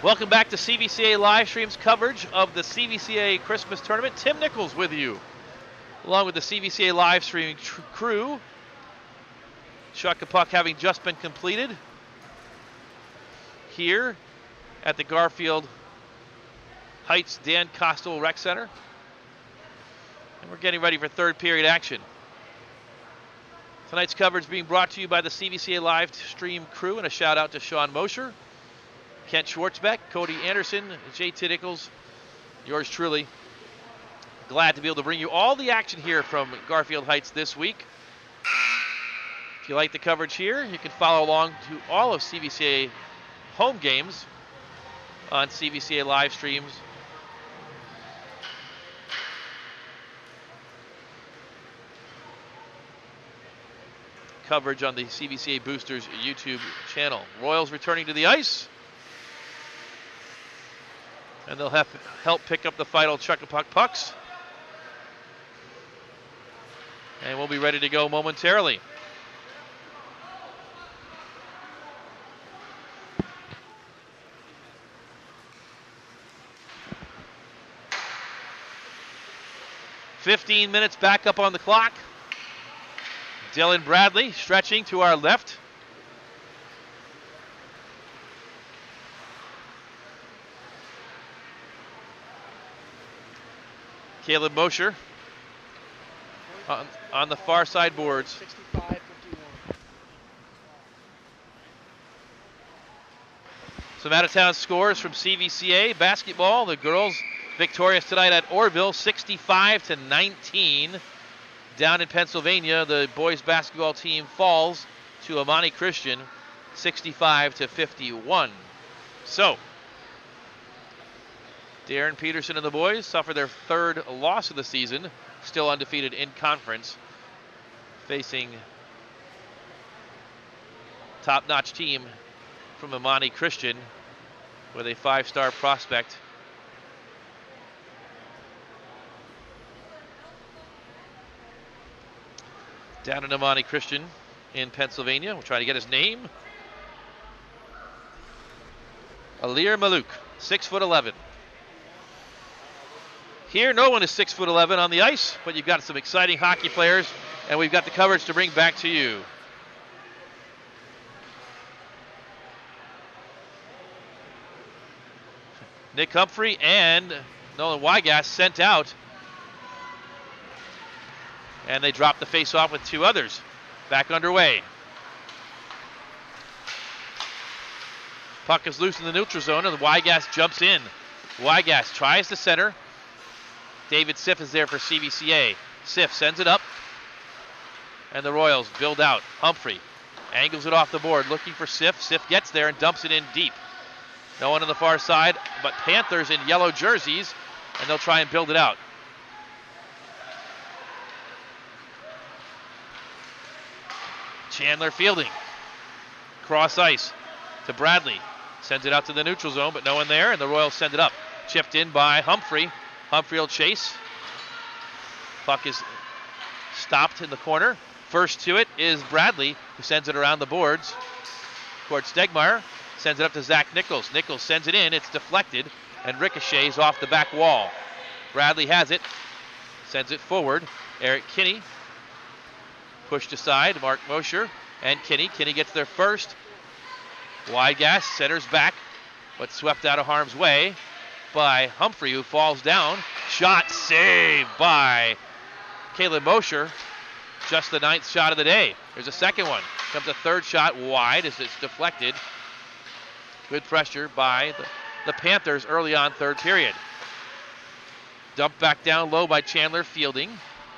Welcome back to CVCA live streams coverage of the CVCA Christmas Tournament. Tim Nichols with you, along with the CVCA live streaming crew. Chuck-a-Puck having just been completed here at the Garfield Heights Dan Kostel Rec Center. And we're getting ready for third period action. Tonight's coverage being brought to you by the CVCA live stream crew, and a shout out to Sean Mosher, Kent Schwartzbeck, Cody Anderson, Jay Nichols, yours truly. Glad to be able to bring you all the action here from Garfield Heights this week. If you like the coverage here, you can follow along to all of CVCA home games on CVCA live streams. Coverage on the CVCA Boosters YouTube channel. Royals returning to the ice. And they'll have to help pick up the final Chuck-a-Puck pucks. And we'll be ready to go momentarily. "15 minutes back up on the clock. Dylan Bradley stretching to our left. Caleb Mosher on the far side boards. 65-51. Some out-of-town scores from CVCA basketball. The girls victorious tonight at Orville, 65-19. Down in Pennsylvania, the boys basketball team falls to Amani Christian, 65-51. So, Darren Peterson and the boys suffer their third loss of the season, still undefeated in conference, facing top-notch team from Amani Christian with a 5-star prospect. Down in Amani Christian in Pennsylvania. We'll try to get his name. Alir Malouk, 6'11". Here, no one is 6'11" on the ice, but you've got some exciting hockey players, and we've got the coverage to bring back to you. Nick Humphrey and Nolan Wygass sent out, and they dropped the face-off with two others. Back underway. Puck is loose in the neutral zone, and Wygass jumps in. Wygass tries to center. David Siff is there for CVCA. Siff sends it up, and the Royals build out. Humphrey angles it off the board, looking for Siff. Siff gets there and dumps it in deep. No one on the far side, but Panthers in yellow jerseys, and they'll try and build it out. Chandler fielding. Cross ice to Bradley. Sends it out to the neutral zone, but no one there, and the Royals send it up. Chipped in by Humphrey. Humphrey will chase. Puck is stopped in the corner. First to it is Bradley, who sends it around the boards towards Stegmeyer. Sends it up to Zach Nichols. Nichols sends it in. It's deflected and ricochets off the back wall. Bradley has it. Sends it forward. Eric Kinney pushed aside. Mark Mosher and Kinney. Kinney gets there first. Wygass centers back, but swept out of harm's way by Humphrey, who falls down. Shot saved by Caleb Mosher. Just the 9th shot of the day. There's a second one. Comes a third shot wide as it's deflected. Good pressure by the Panthers early on third period. Dumped back down low by Chandler fielding.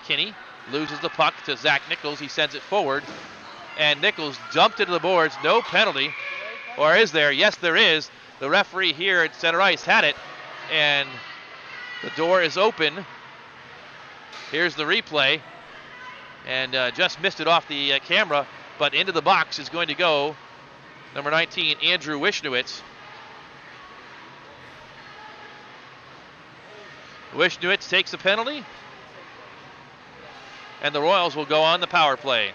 Kinney loses the puck to Zach Nichols. He sends it forward. And Nichols dumped into the boards. No penalty. Or is there? Yes, there is. The referee here at center ice had it. And the door is open. Here's the replay. And just missed it off the camera. But into the box is going to go number 19, Andrew Wishnowitz. Wishnowitz takes a penalty. And the Royals will go on the power play.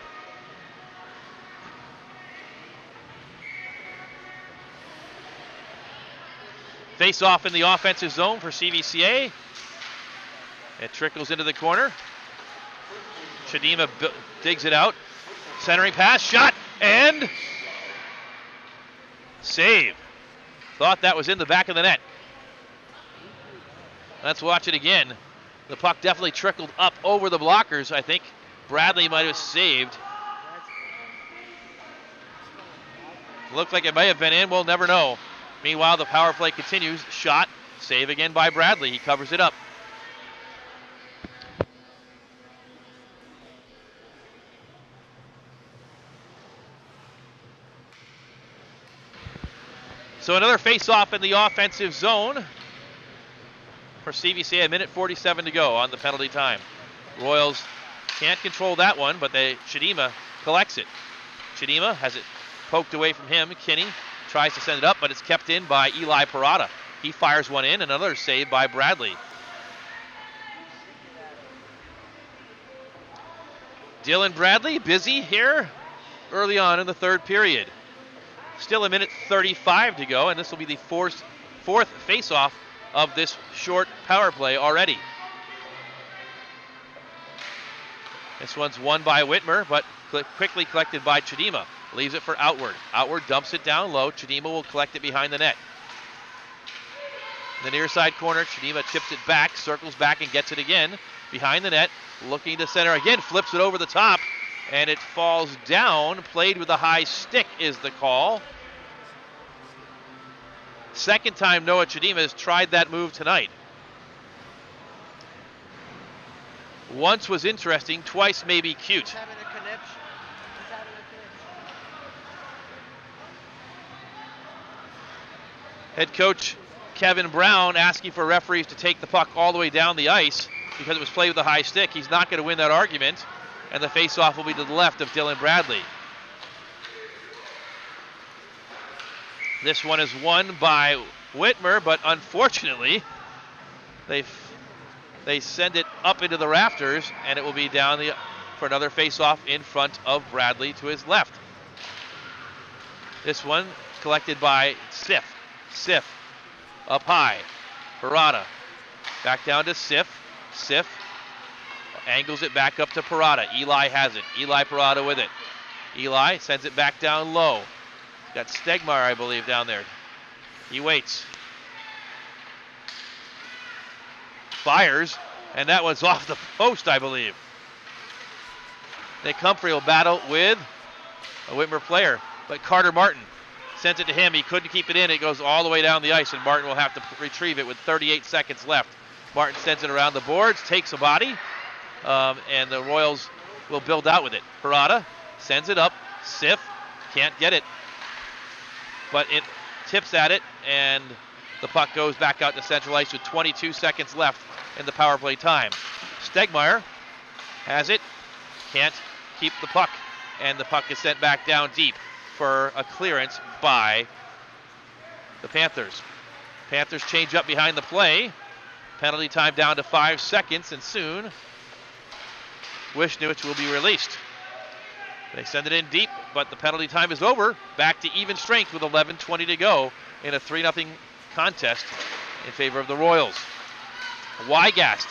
Face off in the offensive zone for CVCA. It trickles into the corner. Chadima digs it out. Centering pass, shot, and save. Thought that was in the back of the net. Let's watch it again. The puck definitely trickled up over the blockers. I think Bradley might have saved. Looked like it may have been in. We'll never know. Meanwhile, the power play continues. Shot, save again by Bradley. He covers it up. So another face-off in the offensive zone for CVCA. 1:47 to go on the penalty time. Royals can't control that one, but Chadima collects it. Chadima has it poked away from him. Kinney tries to send it up, but it's kept in by Eli Parada. He fires one in, another save by Bradley. Dylan Bradley busy here early on in the third period. Still 1:35 to go, and this will be the fourth face-off of this short power play already. This one's won by Whitmer, but quickly collected by Chadima. Leaves it for Outward. Outward dumps it down low. Chadima will collect it behind the net. In the near side corner, Chidima chips it back, circles back and gets it again. Behind the net, looking to center again, flips it over the top, and it falls down. Played with a high stick is the call. Second time Noah Chidima has tried that move tonight. Once was interesting, twice maybe cute. He's having a conniption. He's having a conniption. Head coach Kevin Brown asking for referees to take the puck all the way down the ice because it was played with a high stick. He's not going to win that argument, and the faceoff will be to the left of Dylan Bradley. This one is won by Whitmer, but unfortunately, they send it up into the rafters, and it will be down for another faceoff in front of Bradley to his left. This one collected by Sif. Sif up high. Parada back down to Sif. Sif angles it back up to Parada. Eli has it. Eli Parada with it. Eli sends it back down low. Got Stegmeyer, I believe, down there. He waits. Fires, and that was off the post, I believe. Nick Humphrey will battle with a Whitmer player, but Carter Martin sends it to him. He couldn't keep it in. It goes all the way down the ice, and Martin will have to retrieve it with 38 seconds left. Martin sends it around the boards, takes a body, and the Royals will build out with it. Parada sends it up. Sif can't get it, but it tips at it, and the puck goes back out to central ice with 22 seconds left in the power play time. Stegmeyer has it, can't keep the puck, and the puck is sent back down deep for a clearance by the Panthers. Panthers change up behind the play. Penalty time down to 5 seconds, and soon Wishnowicz will be released. They send it in deep, but the penalty time is over. Back to even strength with 11:20 to go in a 3-0 contest in favor of the Royals. Weigast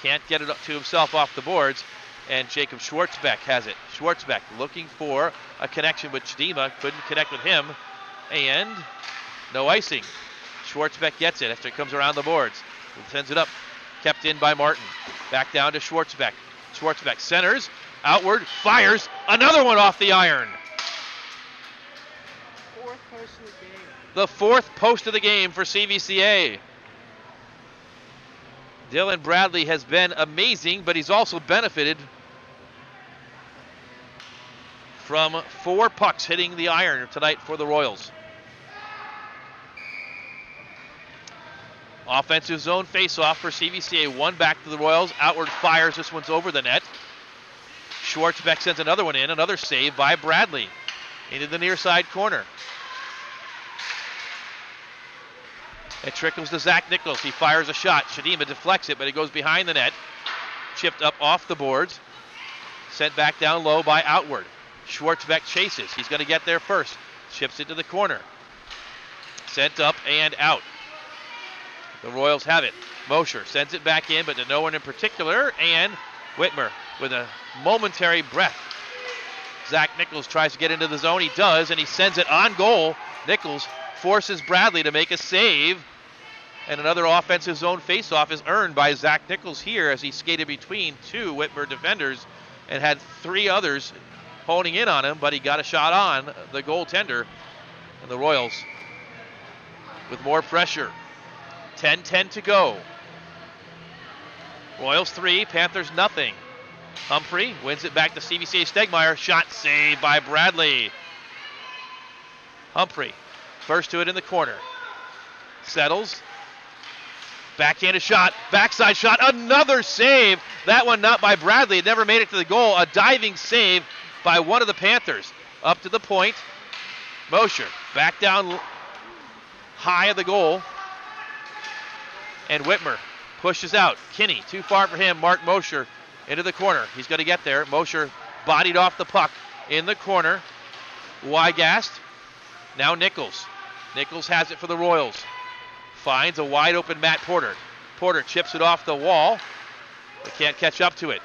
can't get it up to himself off the boards, and Jacob Schwartzbeck has it. Schwartzbeck looking for a connection with Chidima, couldn't connect with him, and no icing. Schwartzbeck gets it after it comes around the boards. Sends it up, kept in by Martin. Back down to Schwartzbeck. Schwartzbeck centers, outward, fires, another one off the iron. Fourth post of the game. The fourth post of the game for CVCA. Dylan Bradley has been amazing, but he's also benefited from 4 pucks hitting the iron tonight for the Royals. Offensive zone faceoff for CVCA. One back to the Royals. Outward fires. This one's over the net. Schwartzbeck sends another one in. Another save by Bradley into the near side corner. It trickles to Zach Nichols. He fires a shot. Chidima deflects it, but it goes behind the net. Chipped up off the boards. Sent back down low by Outward. Schwartzbeck chases. He's going to get there first. Chips it to the corner. Sent up and out. The Royals have it. Mosher sends it back in, but to no one in particular. And Whitmer with a momentary breath. Zach Nichols tries to get into the zone. He does, and he sends it on goal. Nichols forces Bradley to make a save. And another offensive zone faceoff is earned by Zach Nichols here as he skated between 2 Whitmer defenders and had 3 others honing in on him, but he got a shot on the goaltender. And the Royals with more pressure. 10-10 to go. Royals 3, Panthers nothing. Humphrey wins it back to CVCA Stegmeyer. Shot saved by Bradley. Humphrey, first to it in the corner. Settles. Backhanded shot, backside shot, another save. That one not by Bradley. It never made it to the goal. A diving save by one of the Panthers. Up to the point. Mosher back down high of the goal. And Whitmer pushes out. Kinney, too far for him. Mark Mosher into the corner. He's going to get there. Mosher bodied off the puck in the corner. Weigast. Now Nichols. Nichols has it for the Royals. Finds a wide open Matt Porter. Porter chips it off the wall. They can't catch up to it.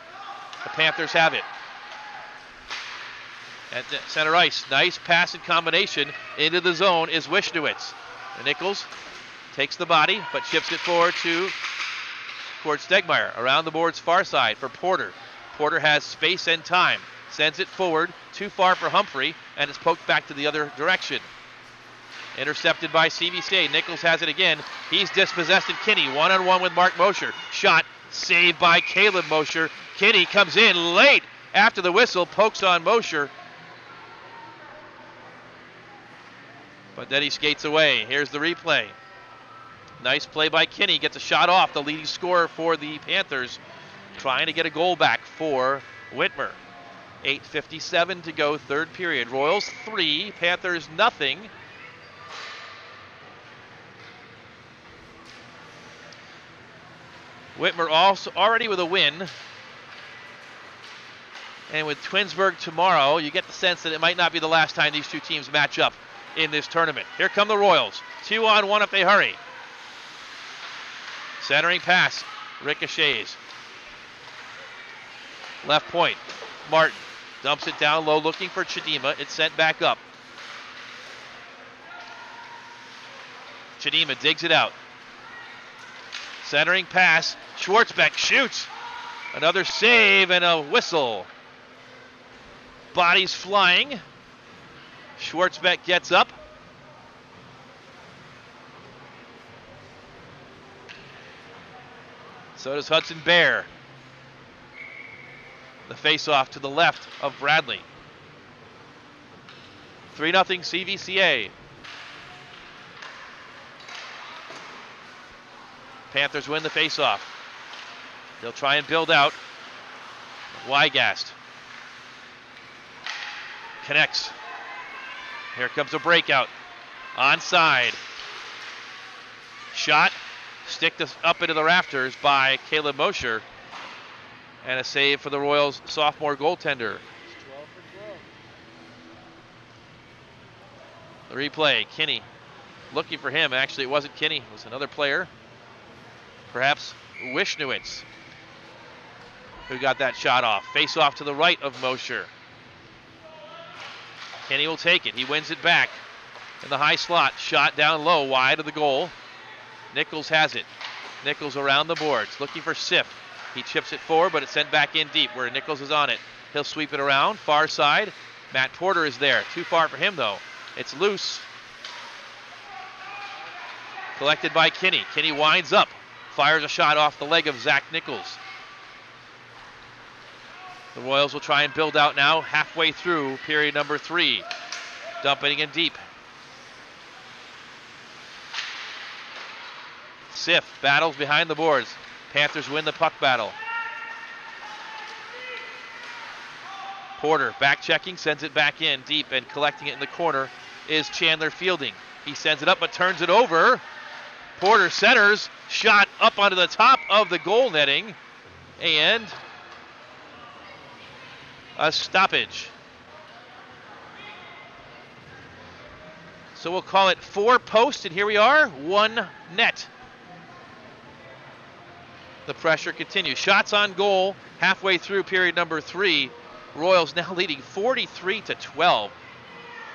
The Panthers have it. At center ice. Nice pass and combination into the zone is Wishnowicz. Nichols Takes the body, but chips it forward towards Stegmeyer. Around the board's far side for Porter. Porter has space and time. Sends it forward, too far for Humphrey, and it's poked back to the other direction. Intercepted by CVCA. Nichols has it again. He's dispossessed in Kinney. One-on-one with Mark Mosher. Shot saved by Caleb Mosher. Kinney comes in late after the whistle, pokes on Mosher. But then he skates away. Here's the replay. Nice play by Kinney. Gets a shot off, the leading scorer for the Panthers. Trying to get a goal back for Whitmer. 8:57 to go, third period. Royals 3, Panthers nothing. Whitmer also already with a win. And with Twinsburg tomorrow, you get the sense that it might not be the last time these two teams match up in this tournament. Here come the Royals. 2-on-1 if they hurry. Centering pass. Ricochets. Left point. Martin dumps it down low looking for Chidima. It's sent back up. Chidima digs it out. Centering pass. Schwartzbeck shoots. Another save and a whistle. Bodies flying. Schwartzbeck gets up. So does Hudson Bear. The face-off to the left of Bradley. 3-0 CVCA. Panthers win the face-off. They'll try and build out. Wygast connects. Here comes a breakout. Onside. Shot. Sticked up into the rafters by Caleb Mosher. And a save for the Royals sophomore goaltender. The replay. Kinney looking for him. Actually, it wasn't Kinney. It was another player. Perhaps Wishnowitz, who got that shot off. Face off to the right of Mosher. Kinney will take it. He wins it back in the high slot. Shot down low, wide of the goal. Nichols has it. Nichols around the boards, looking for Siff. He chips it forward, but it's sent back in deep where Nichols is on it. He'll sweep it around, far side. Matt Porter is there. Too far for him, though. It's loose. Collected by Kinney. Kinney winds up. Fires a shot off the leg of Zach Nichols. The Royals will try and build out now halfway through period number 3. Dumping in deep. Siff battles behind the boards. Panthers win the puck battle. Porter back checking, sends it back in deep, and collecting it in the corner is Chandler Fielding. He sends it up but turns it over. Porter centers, shot up onto the top of the goal netting, and a stoppage. So we'll call it 4 posts, and here we are, 1 net. The pressure continues. Shots on goal halfway through period number 3. Royals now leading 43-12.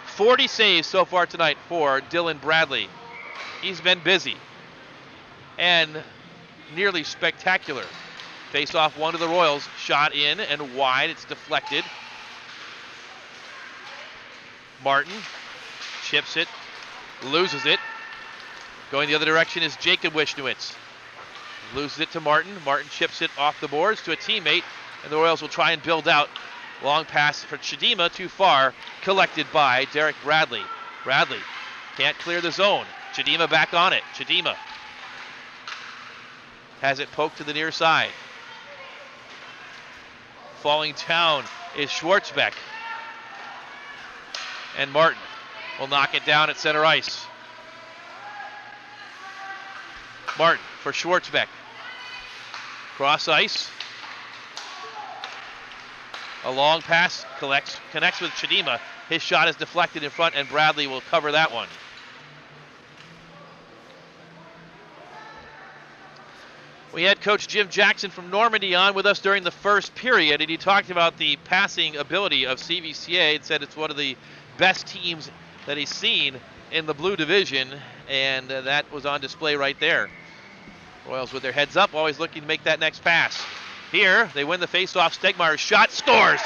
40 saves so far tonight for Dylan Bradley. He's been busy and nearly spectacular. Face off one to the Royals. Shot in and wide. It's deflected. Martin chips it, loses it. Going the other direction is Jacob Wishnowitz. Loses it to Martin. Martin chips it off the boards to a teammate, and the Royals will try and build out. Long pass for Chidima, too far. Collected by Derek Bradley. Bradley can't clear the zone. Chidima back on it. Chidima has it poked to the near side. Falling down is Schwartzbeck. And Martin will knock it down at center ice. Martin for Schwartzbeck. Cross ice. A long pass connects with Chidima. His shot is deflected in front, and Bradley will cover that one. We had Coach Jim Jackson from Normandy on with us during the first period, and he talked about the passing ability of CVCA and said it's one of the best teams that he's seen in the Blue Division. and that was on display right there. Royals with their heads up, always looking to make that next pass. Here, they win the faceoff. Stegmeyer's shot scores.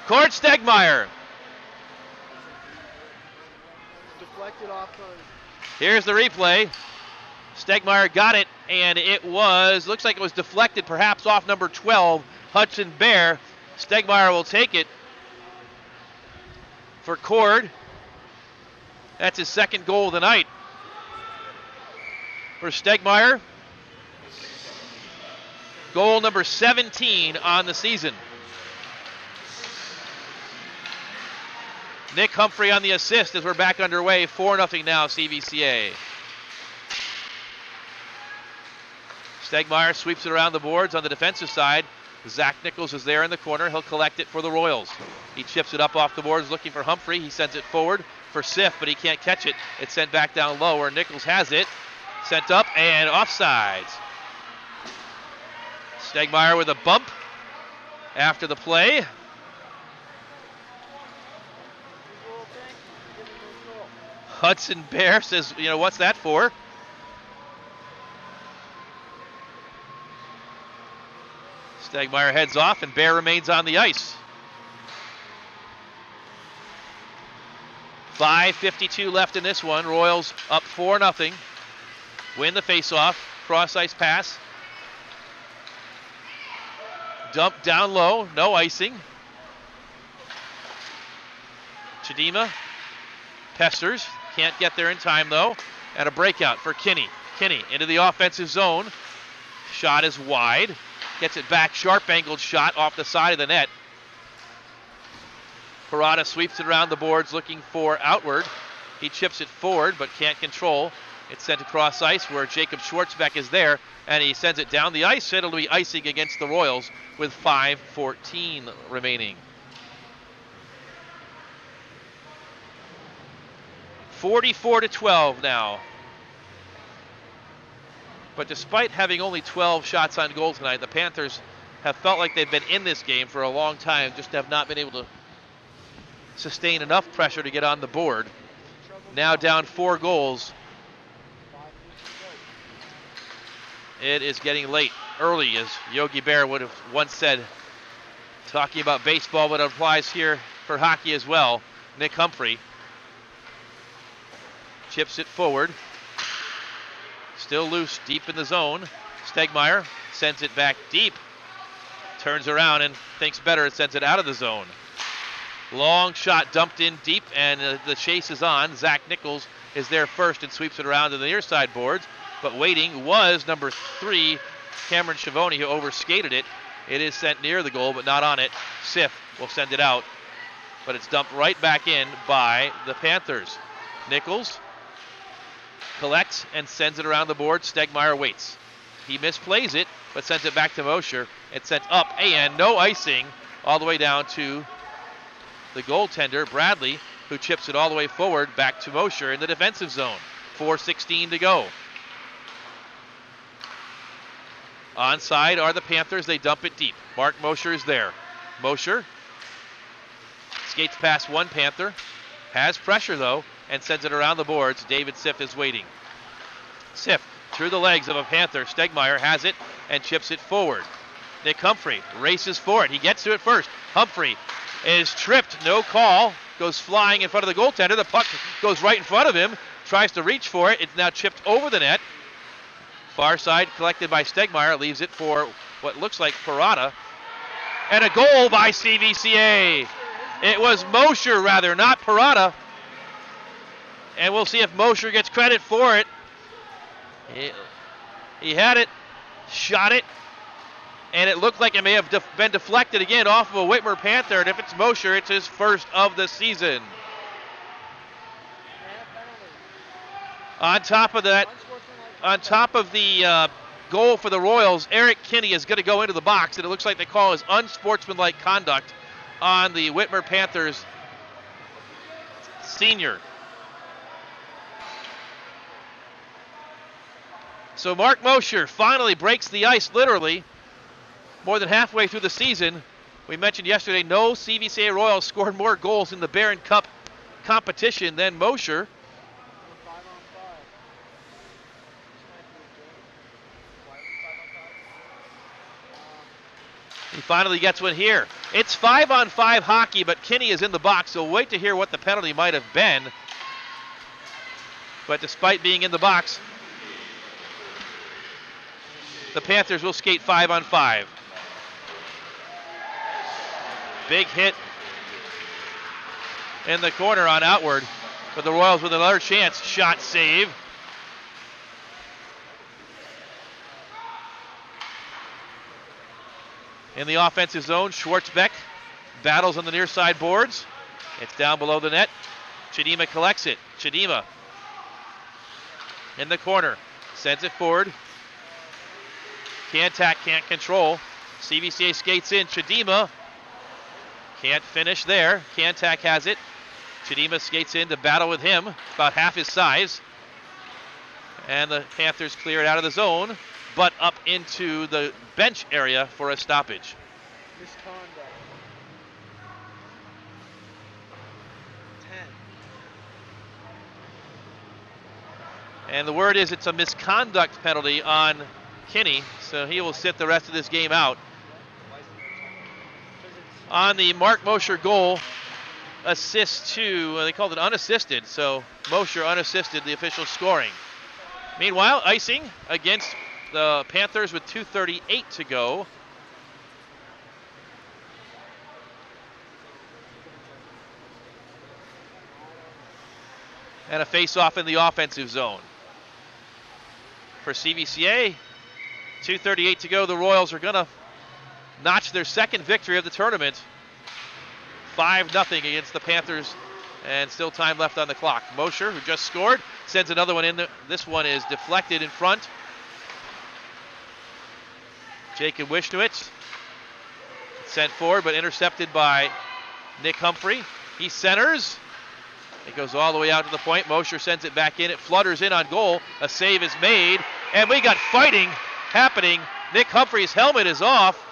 Cord Stegmeyer. Deflected off of. Here's the replay. Stegmeyer got it, and it looks like it was deflected perhaps off number 12, Hudson Bear. Stegmeyer will take it for Cord. That's his second goal of the night. For Stegmeyer, goal number 17 on the season. Nick Humphrey on the assist as we're back underway. 4-0 now, CVCA. Stegmeyer sweeps it around the boards on the defensive side. Zach Nichols is there in the corner. He'll collect it for the Royals. He chips it up off the boards looking for Humphrey. He sends it forward for Sif, but he can't catch it. It's sent back down low where Nichols has it. Sent up and offsides. Stegmeyer with a bump after the play. Hudson Bear says, what's that for? Stegmeyer heads off and Bear remains on the ice. 5:52 left in this one. Royals up 4-0. Win the faceoff. Cross-ice pass. Dump down low. No icing. Chidima pesters. Can't get there in time, though. And a breakout for Kinney. Kinney into the offensive zone. Shot is wide. Gets it back. Sharp-angled shot off the side of the net. Parada sweeps it around the boards looking for outward. He chips it forward but can't control. It's sent across ice where Jacob Schwartzbeck is there, and he sends it down the ice. It'll be icing against the Royals with 5:14 remaining. 44-12 now. But despite having only 12 shots on goal tonight, the Panthers have felt like they've been in this game for a long time, just have not been able to sustain enough pressure to get on the board. Now down 4 goals. It is getting late, early, as Yogi Bear would have once said, talking about baseball, but it applies here for hockey as well. Nick Humphrey chips it forward. Still loose, deep in the zone. Stegmeyer sends it back deep. Turns around and thinks better and sends it out of the zone. Long shot dumped in deep, and the chase is on. Zach Nichols is there first and sweeps it around to the near side boards. But waiting was number 3, Cameron Schiavone, who overskated it. It is sent near the goal, but not on it. Sif will send it out, but it's dumped right back in by the Panthers. Nichols collects and sends it around the board. Stegmeyer waits. He misplays it, but sends it back to Mosher. It's sent up, and no icing all the way down to the goaltender, Bradley, who chips it all the way forward back to Mosher in the defensive zone. 4:16 to go. Onside are the Panthers. They dump it deep. Mark Mosher is there. Mosher skates past one Panther. Has pressure, though, and sends it around the boards. David Sif is waiting. Sif through the legs of a Panther. Stegmeyer has it and chips it forward. Nick Humphrey races for it. He gets to it first. Humphrey is tripped. No call. Goes flying in front of the goaltender. The puck goes right in front of him. Tries to reach for it. It's now chipped over the net. Far side collected by Stegmeyer. Leaves it for what looks like Parada. And a goal by CVCA. It was Mosher, rather, not Parada. And we'll see if Mosher gets credit for it. He had it, shot it, and it looked like it may have been deflected again off of a Whitmer Panther. And if it's Mosher, it's his first of the season. On top of that, on top of the goal for the Royals, Eric Kinney is going to go into the box, and it looks like they call his unsportsmanlike conduct on the Whitmer Panthers senior. So Mark Mosher finally breaks the ice, literally, more than halfway through the season. We mentioned yesterday no CVCA Royals scored more goals in the Barron Cup competition than Mosher. 5-on-5. He finally gets one here. It's 5-on-5 hockey, but Kinney is in the box, so wait to hear what the penalty might have been. But despite being in the box, the Panthers will skate 5-on-5. Big hit in the corner on Outward, but the Royals with another chance. Shot save. In the offensive zone, Schwartzbeck battles on the near side boards. It's down below the net. Chidima collects it. Chidima in the corner, sends it forward. Kantak can't control. CVCA skates in. Chidima can't finish there. Kantak has it. Chidima skates in to battle with him, about half his size. And the Panthers clear it out of the zone, but up into the bench area for a stoppage. Misconduct. 10. And the word is it's a misconduct penalty on Kinney, so he will sit the rest of this game out. On the Mark Mosher goal, assist to, they called it unassisted, so Mosher unassisted the official scoring. Meanwhile, icing against the Panthers with 2:38 to go. And a face-off in the offensive zone. For CVCA, 2:38 to go. The Royals are going to notch their second victory of the tournament. 5-0 against the Panthers, and still time left on the clock. Mosher, who just scored, sends another one in. This one is deflected in front. Jacob Wishnowitz sent forward, but intercepted by Nick Humphrey. He centers. It goes all the way out to the point. Mosher sends it back in. It flutters in on goal. A save is made, and we got fighting happening. Nick Humphrey's helmet is off,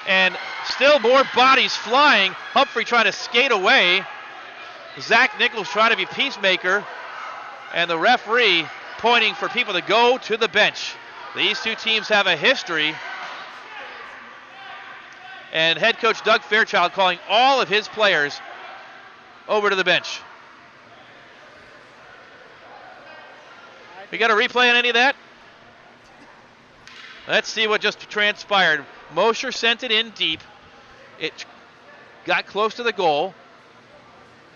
and still more bodies flying. Humphrey trying to skate away. Zach Nichols trying to be peacemaker, and the referee pointing for people to go to the bench. These two teams have a history, and head coach Doug Fairchild calling all of his players over to the bench. We got a replay on any of that? Let's see what just transpired. Mosher sent it in deep. It got close to the goal.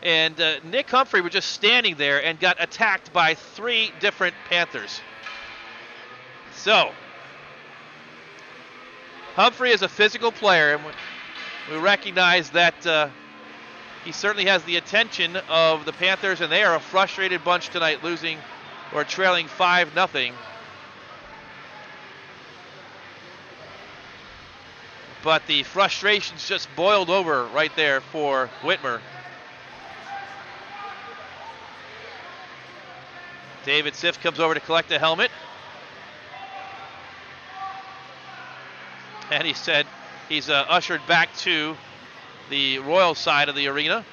And Nick Humphrey was just standing there and got attacked by 3 different Panthers. So, Humphrey is a physical player, and we recognize that he certainly has the attention of the Panthers, and they are a frustrated bunch tonight, losing or trailing 5-0. But the frustrations just boiled over right there for Whitmer. David Siff comes over to collect the helmet. And he said he's ushered back to the Royal side of the arena.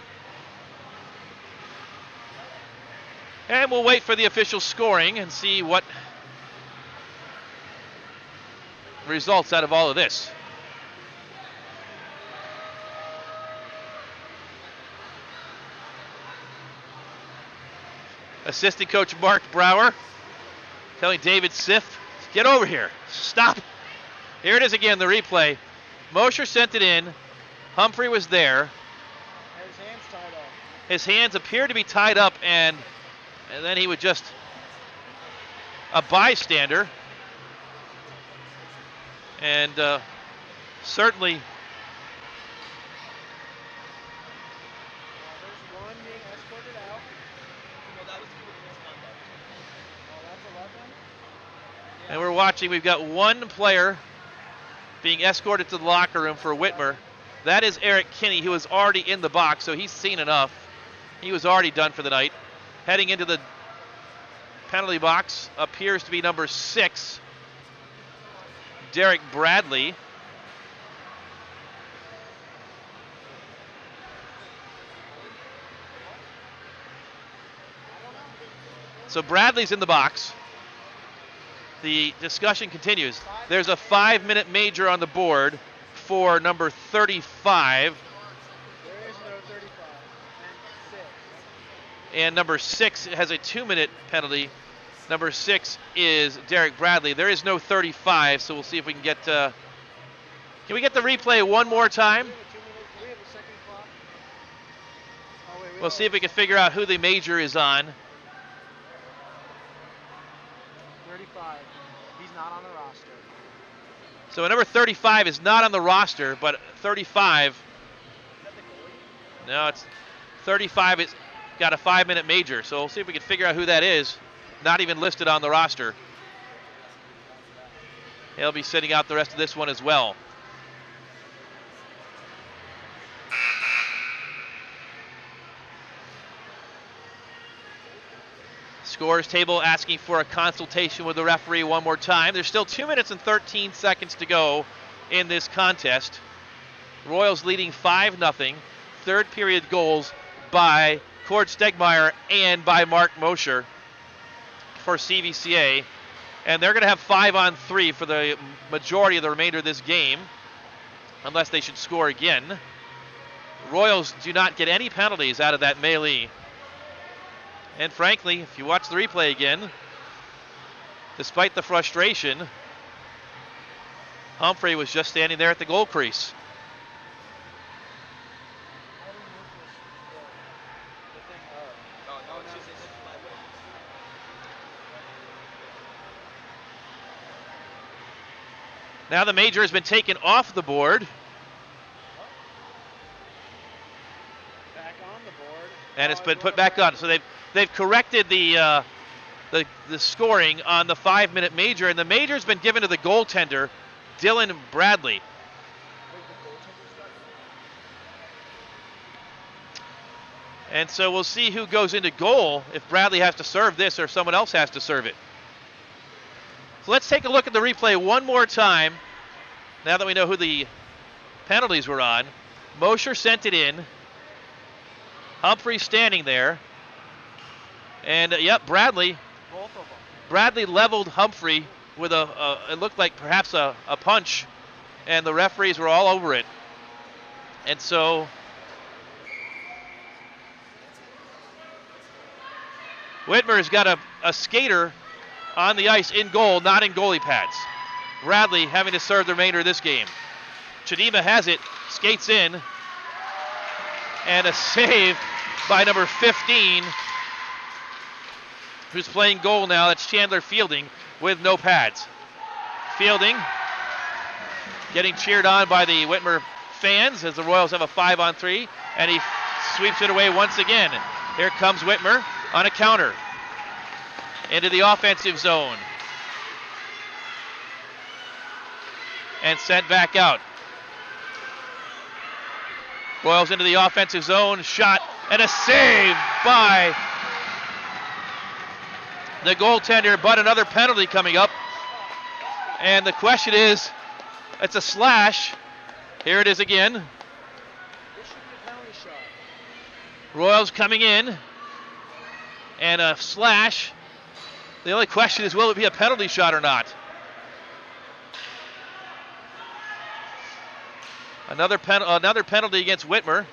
And we'll wait for the official scoring and see what results out of all of this. Assistant coach Mark Brower telling David Siff, get over here, stop. Here it is again, the replay. Mosher sent it in. Humphrey was there. His hands tied up. His hands appeared to be tied up, and then he would just a bystander. And certainly There's one being escorted out. Well, that was misconduct. Oh, that's 11? and we're watching, we've got one player being escorted to the locker room for Whitmer. That is Eric Kinney, who was already in the box, so he's seen enough. He was already done for the night. Heading into the penalty box appears to be number 6, Derek Bradley. So Bradley's in the box. The discussion continues. There's a 5-minute major on the board for number 35. There is no 35. And number 6 has a 2-minute penalty. Number 6 is Derek Bradley. There is no 35, so we'll see if we can get. Can we get the replay one more time? We have a second clock. Oh, wait, We'll see if we can figure out who the major is on. 35. He's not on the roster. So number 35 is not on the roster, but 35. No, it's 35. It's got a 5-minute major, so we'll see if we can figure out who that is. Not even listed on the roster. He'll be sitting out the rest of this one as well. Scores table asking for a consultation with the referee one more time. There's still 2 minutes and 13 seconds to go in this contest. Royals leading 5-0. Third period goals by Cord Stegmeyer and by Mark Mosher for CVCA. And they're going to have 5-on-3 for the majority of the remainder of this game, unless they should score again. Royals do not get any penalties out of that melee. And frankly, if you watch the replay again, despite the frustration, Humphrey was just standing there at the goal crease. Now the major has been taken off the board. Back on the board. And it's been put back on. So they've corrected the scoring on the 5-minute major, and the major's been given to the goaltender, Dylan Bradley. And so we'll see who goes into goal, if Bradley has to serve this or if someone else has to serve it. So let's take a look at the replay one more time, now that we know who the penalties were on. Mosher sent it in. Humphrey standing there. And, yep, Bradley. Both of them. Bradley leveled Humphrey with it looked like perhaps a punch, and the referees were all over it. And so Whitmer's got a skater on the ice in goal, not in goalie pads. Bradley having to serve the remainder of this game. Chidima has it, skates in, and a save by number 15, who's playing goal now. That's Chandler Fielding with no pads. Fielding getting cheered on by the Whitmer fans as the Royals have a 5-on-3, and he sweeps it away once again. Here comes Whitmer on a counter into the offensive zone and sent back out. Royals into the offensive zone, shot, and a save by the goaltender, but another penalty coming up. And the question is, it's a slash. Here it is again. This should be a penalty shot. Royals coming in, and a slash. The only question is, will it be a penalty shot or not? Another penalty against Whitmer.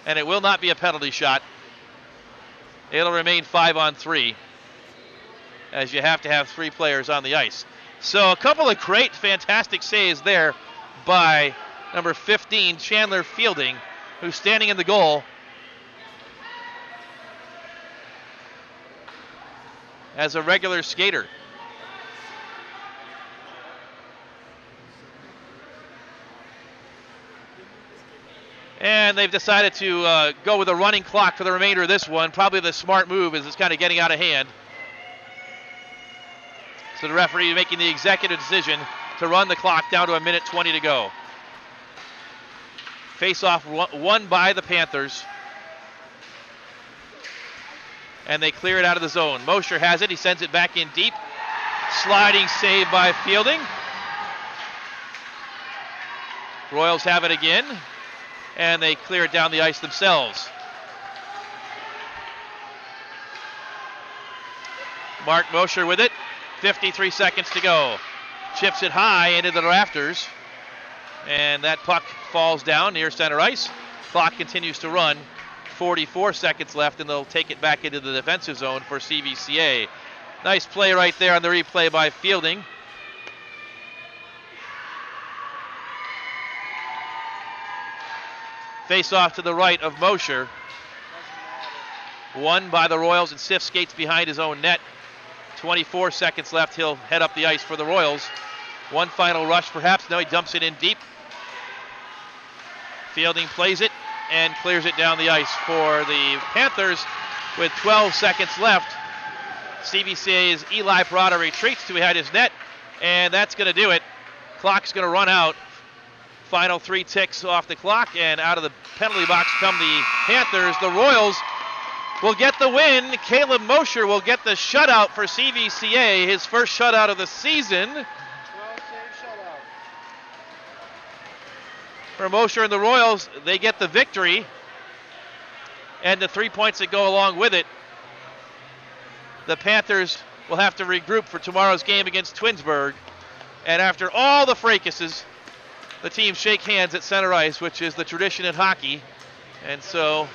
And it will not be a penalty shot. It'll remain 5-on-3, as you have to have 3 players on the ice. So a couple of great, fantastic saves there by number 15, Chandler Fielding, who's standing in the goal as a regular skater. And they've decided to go with a running clock for the remainder of this one. Probably the smart move, as it's kind of getting out of hand. So the referee making the executive decision to run the clock down to 1:20 to go. Face-off won by the Panthers. And they clear it out of the zone. Mosher has it. He sends it back in deep. Sliding save by Fielding. Royals have it again, and they clear it down the ice themselves. Mark Mosher with it. 53 seconds to go. Chips it high into the rafters. And that puck falls down near center ice. Clock continues to run. 44 seconds left, and they'll take it back into the defensive zone for CVCA. Nice play right there on the replay by Fielding. Face off to the right of Mosher. Won by the Royals, and Sif skates behind his own net. 24 seconds left. He'll head up the ice for the Royals. One final rush perhaps. No, he dumps it in deep. Fielding plays it and clears it down the ice for the Panthers with 12 seconds left. CVCA's Eli Parada retreats to behind his net, and that's going to do it. Clock's going to run out. Final 3 ticks off the clock, and out of the penalty box come the Panthers. The Royals will get the win. Caleb Mosher will get the shutout for CVCA, his first shutout of the season. 12-save shutout. For Mosher and the Royals, they get the victory and the 3 points that go along with it. The Panthers will have to regroup for tomorrow's game against Twinsburg. And after all the fracases, the teams shake hands at center ice, which is the tradition in hockey. And so,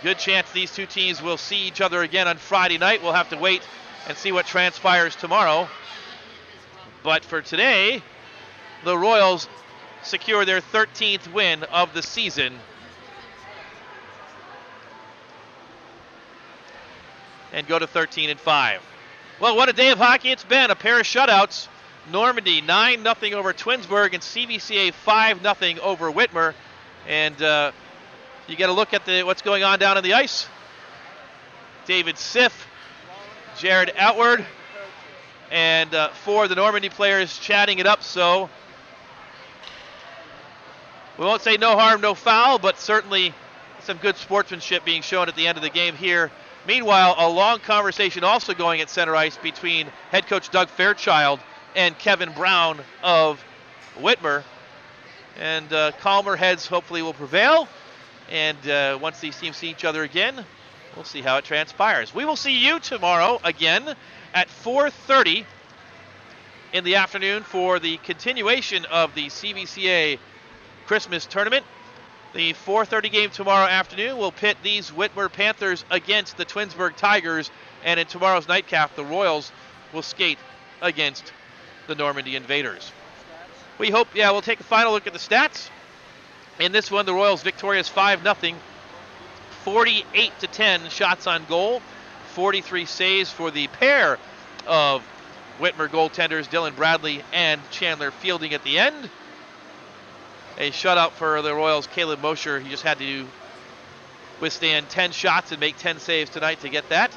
good chance these two teams will see each other again on Friday night. We'll have to wait and see what transpires tomorrow. But for today, the Royals secure their 13th win of the season. And go to 13-5. Well, what a day of hockey it's been. A pair of shutouts. Normandy 9-0 over Twinsburg, and CVCA 5-0 over Whitmer. And you get a look at what's going on down on the ice. David Sif, Jared Outward, and 4 of the Normandy players chatting it up. So we won't say no harm, no foul, but certainly some good sportsmanship being shown at the end of the game here. Meanwhile, a long conversation also going at center ice between head coach Doug Fairchild and Kevin Brown of Whitmer. And calmer heads hopefully will prevail. And once these teams see each other again, we'll see how it transpires. We will see you tomorrow again at 4:30 in the afternoon for the continuation of the CVCA Christmas tournament. The 4:30 game tomorrow afternoon will pit these Whitmer Panthers against the Twinsburg Tigers. And in tomorrow's nightcap, the Royals will skate against the Normandy Invaders. We hope, we'll take a final look at the stats. In this one, the Royals victorious 5-0, 48-10 shots on goal, 43 saves for the pair of Whitmer goaltenders, Dylan Bradley and Chandler Fielding at the end. A shutout for the Royals, Caleb Mosher. He just had to withstand 10 shots and make 10 saves tonight to get that.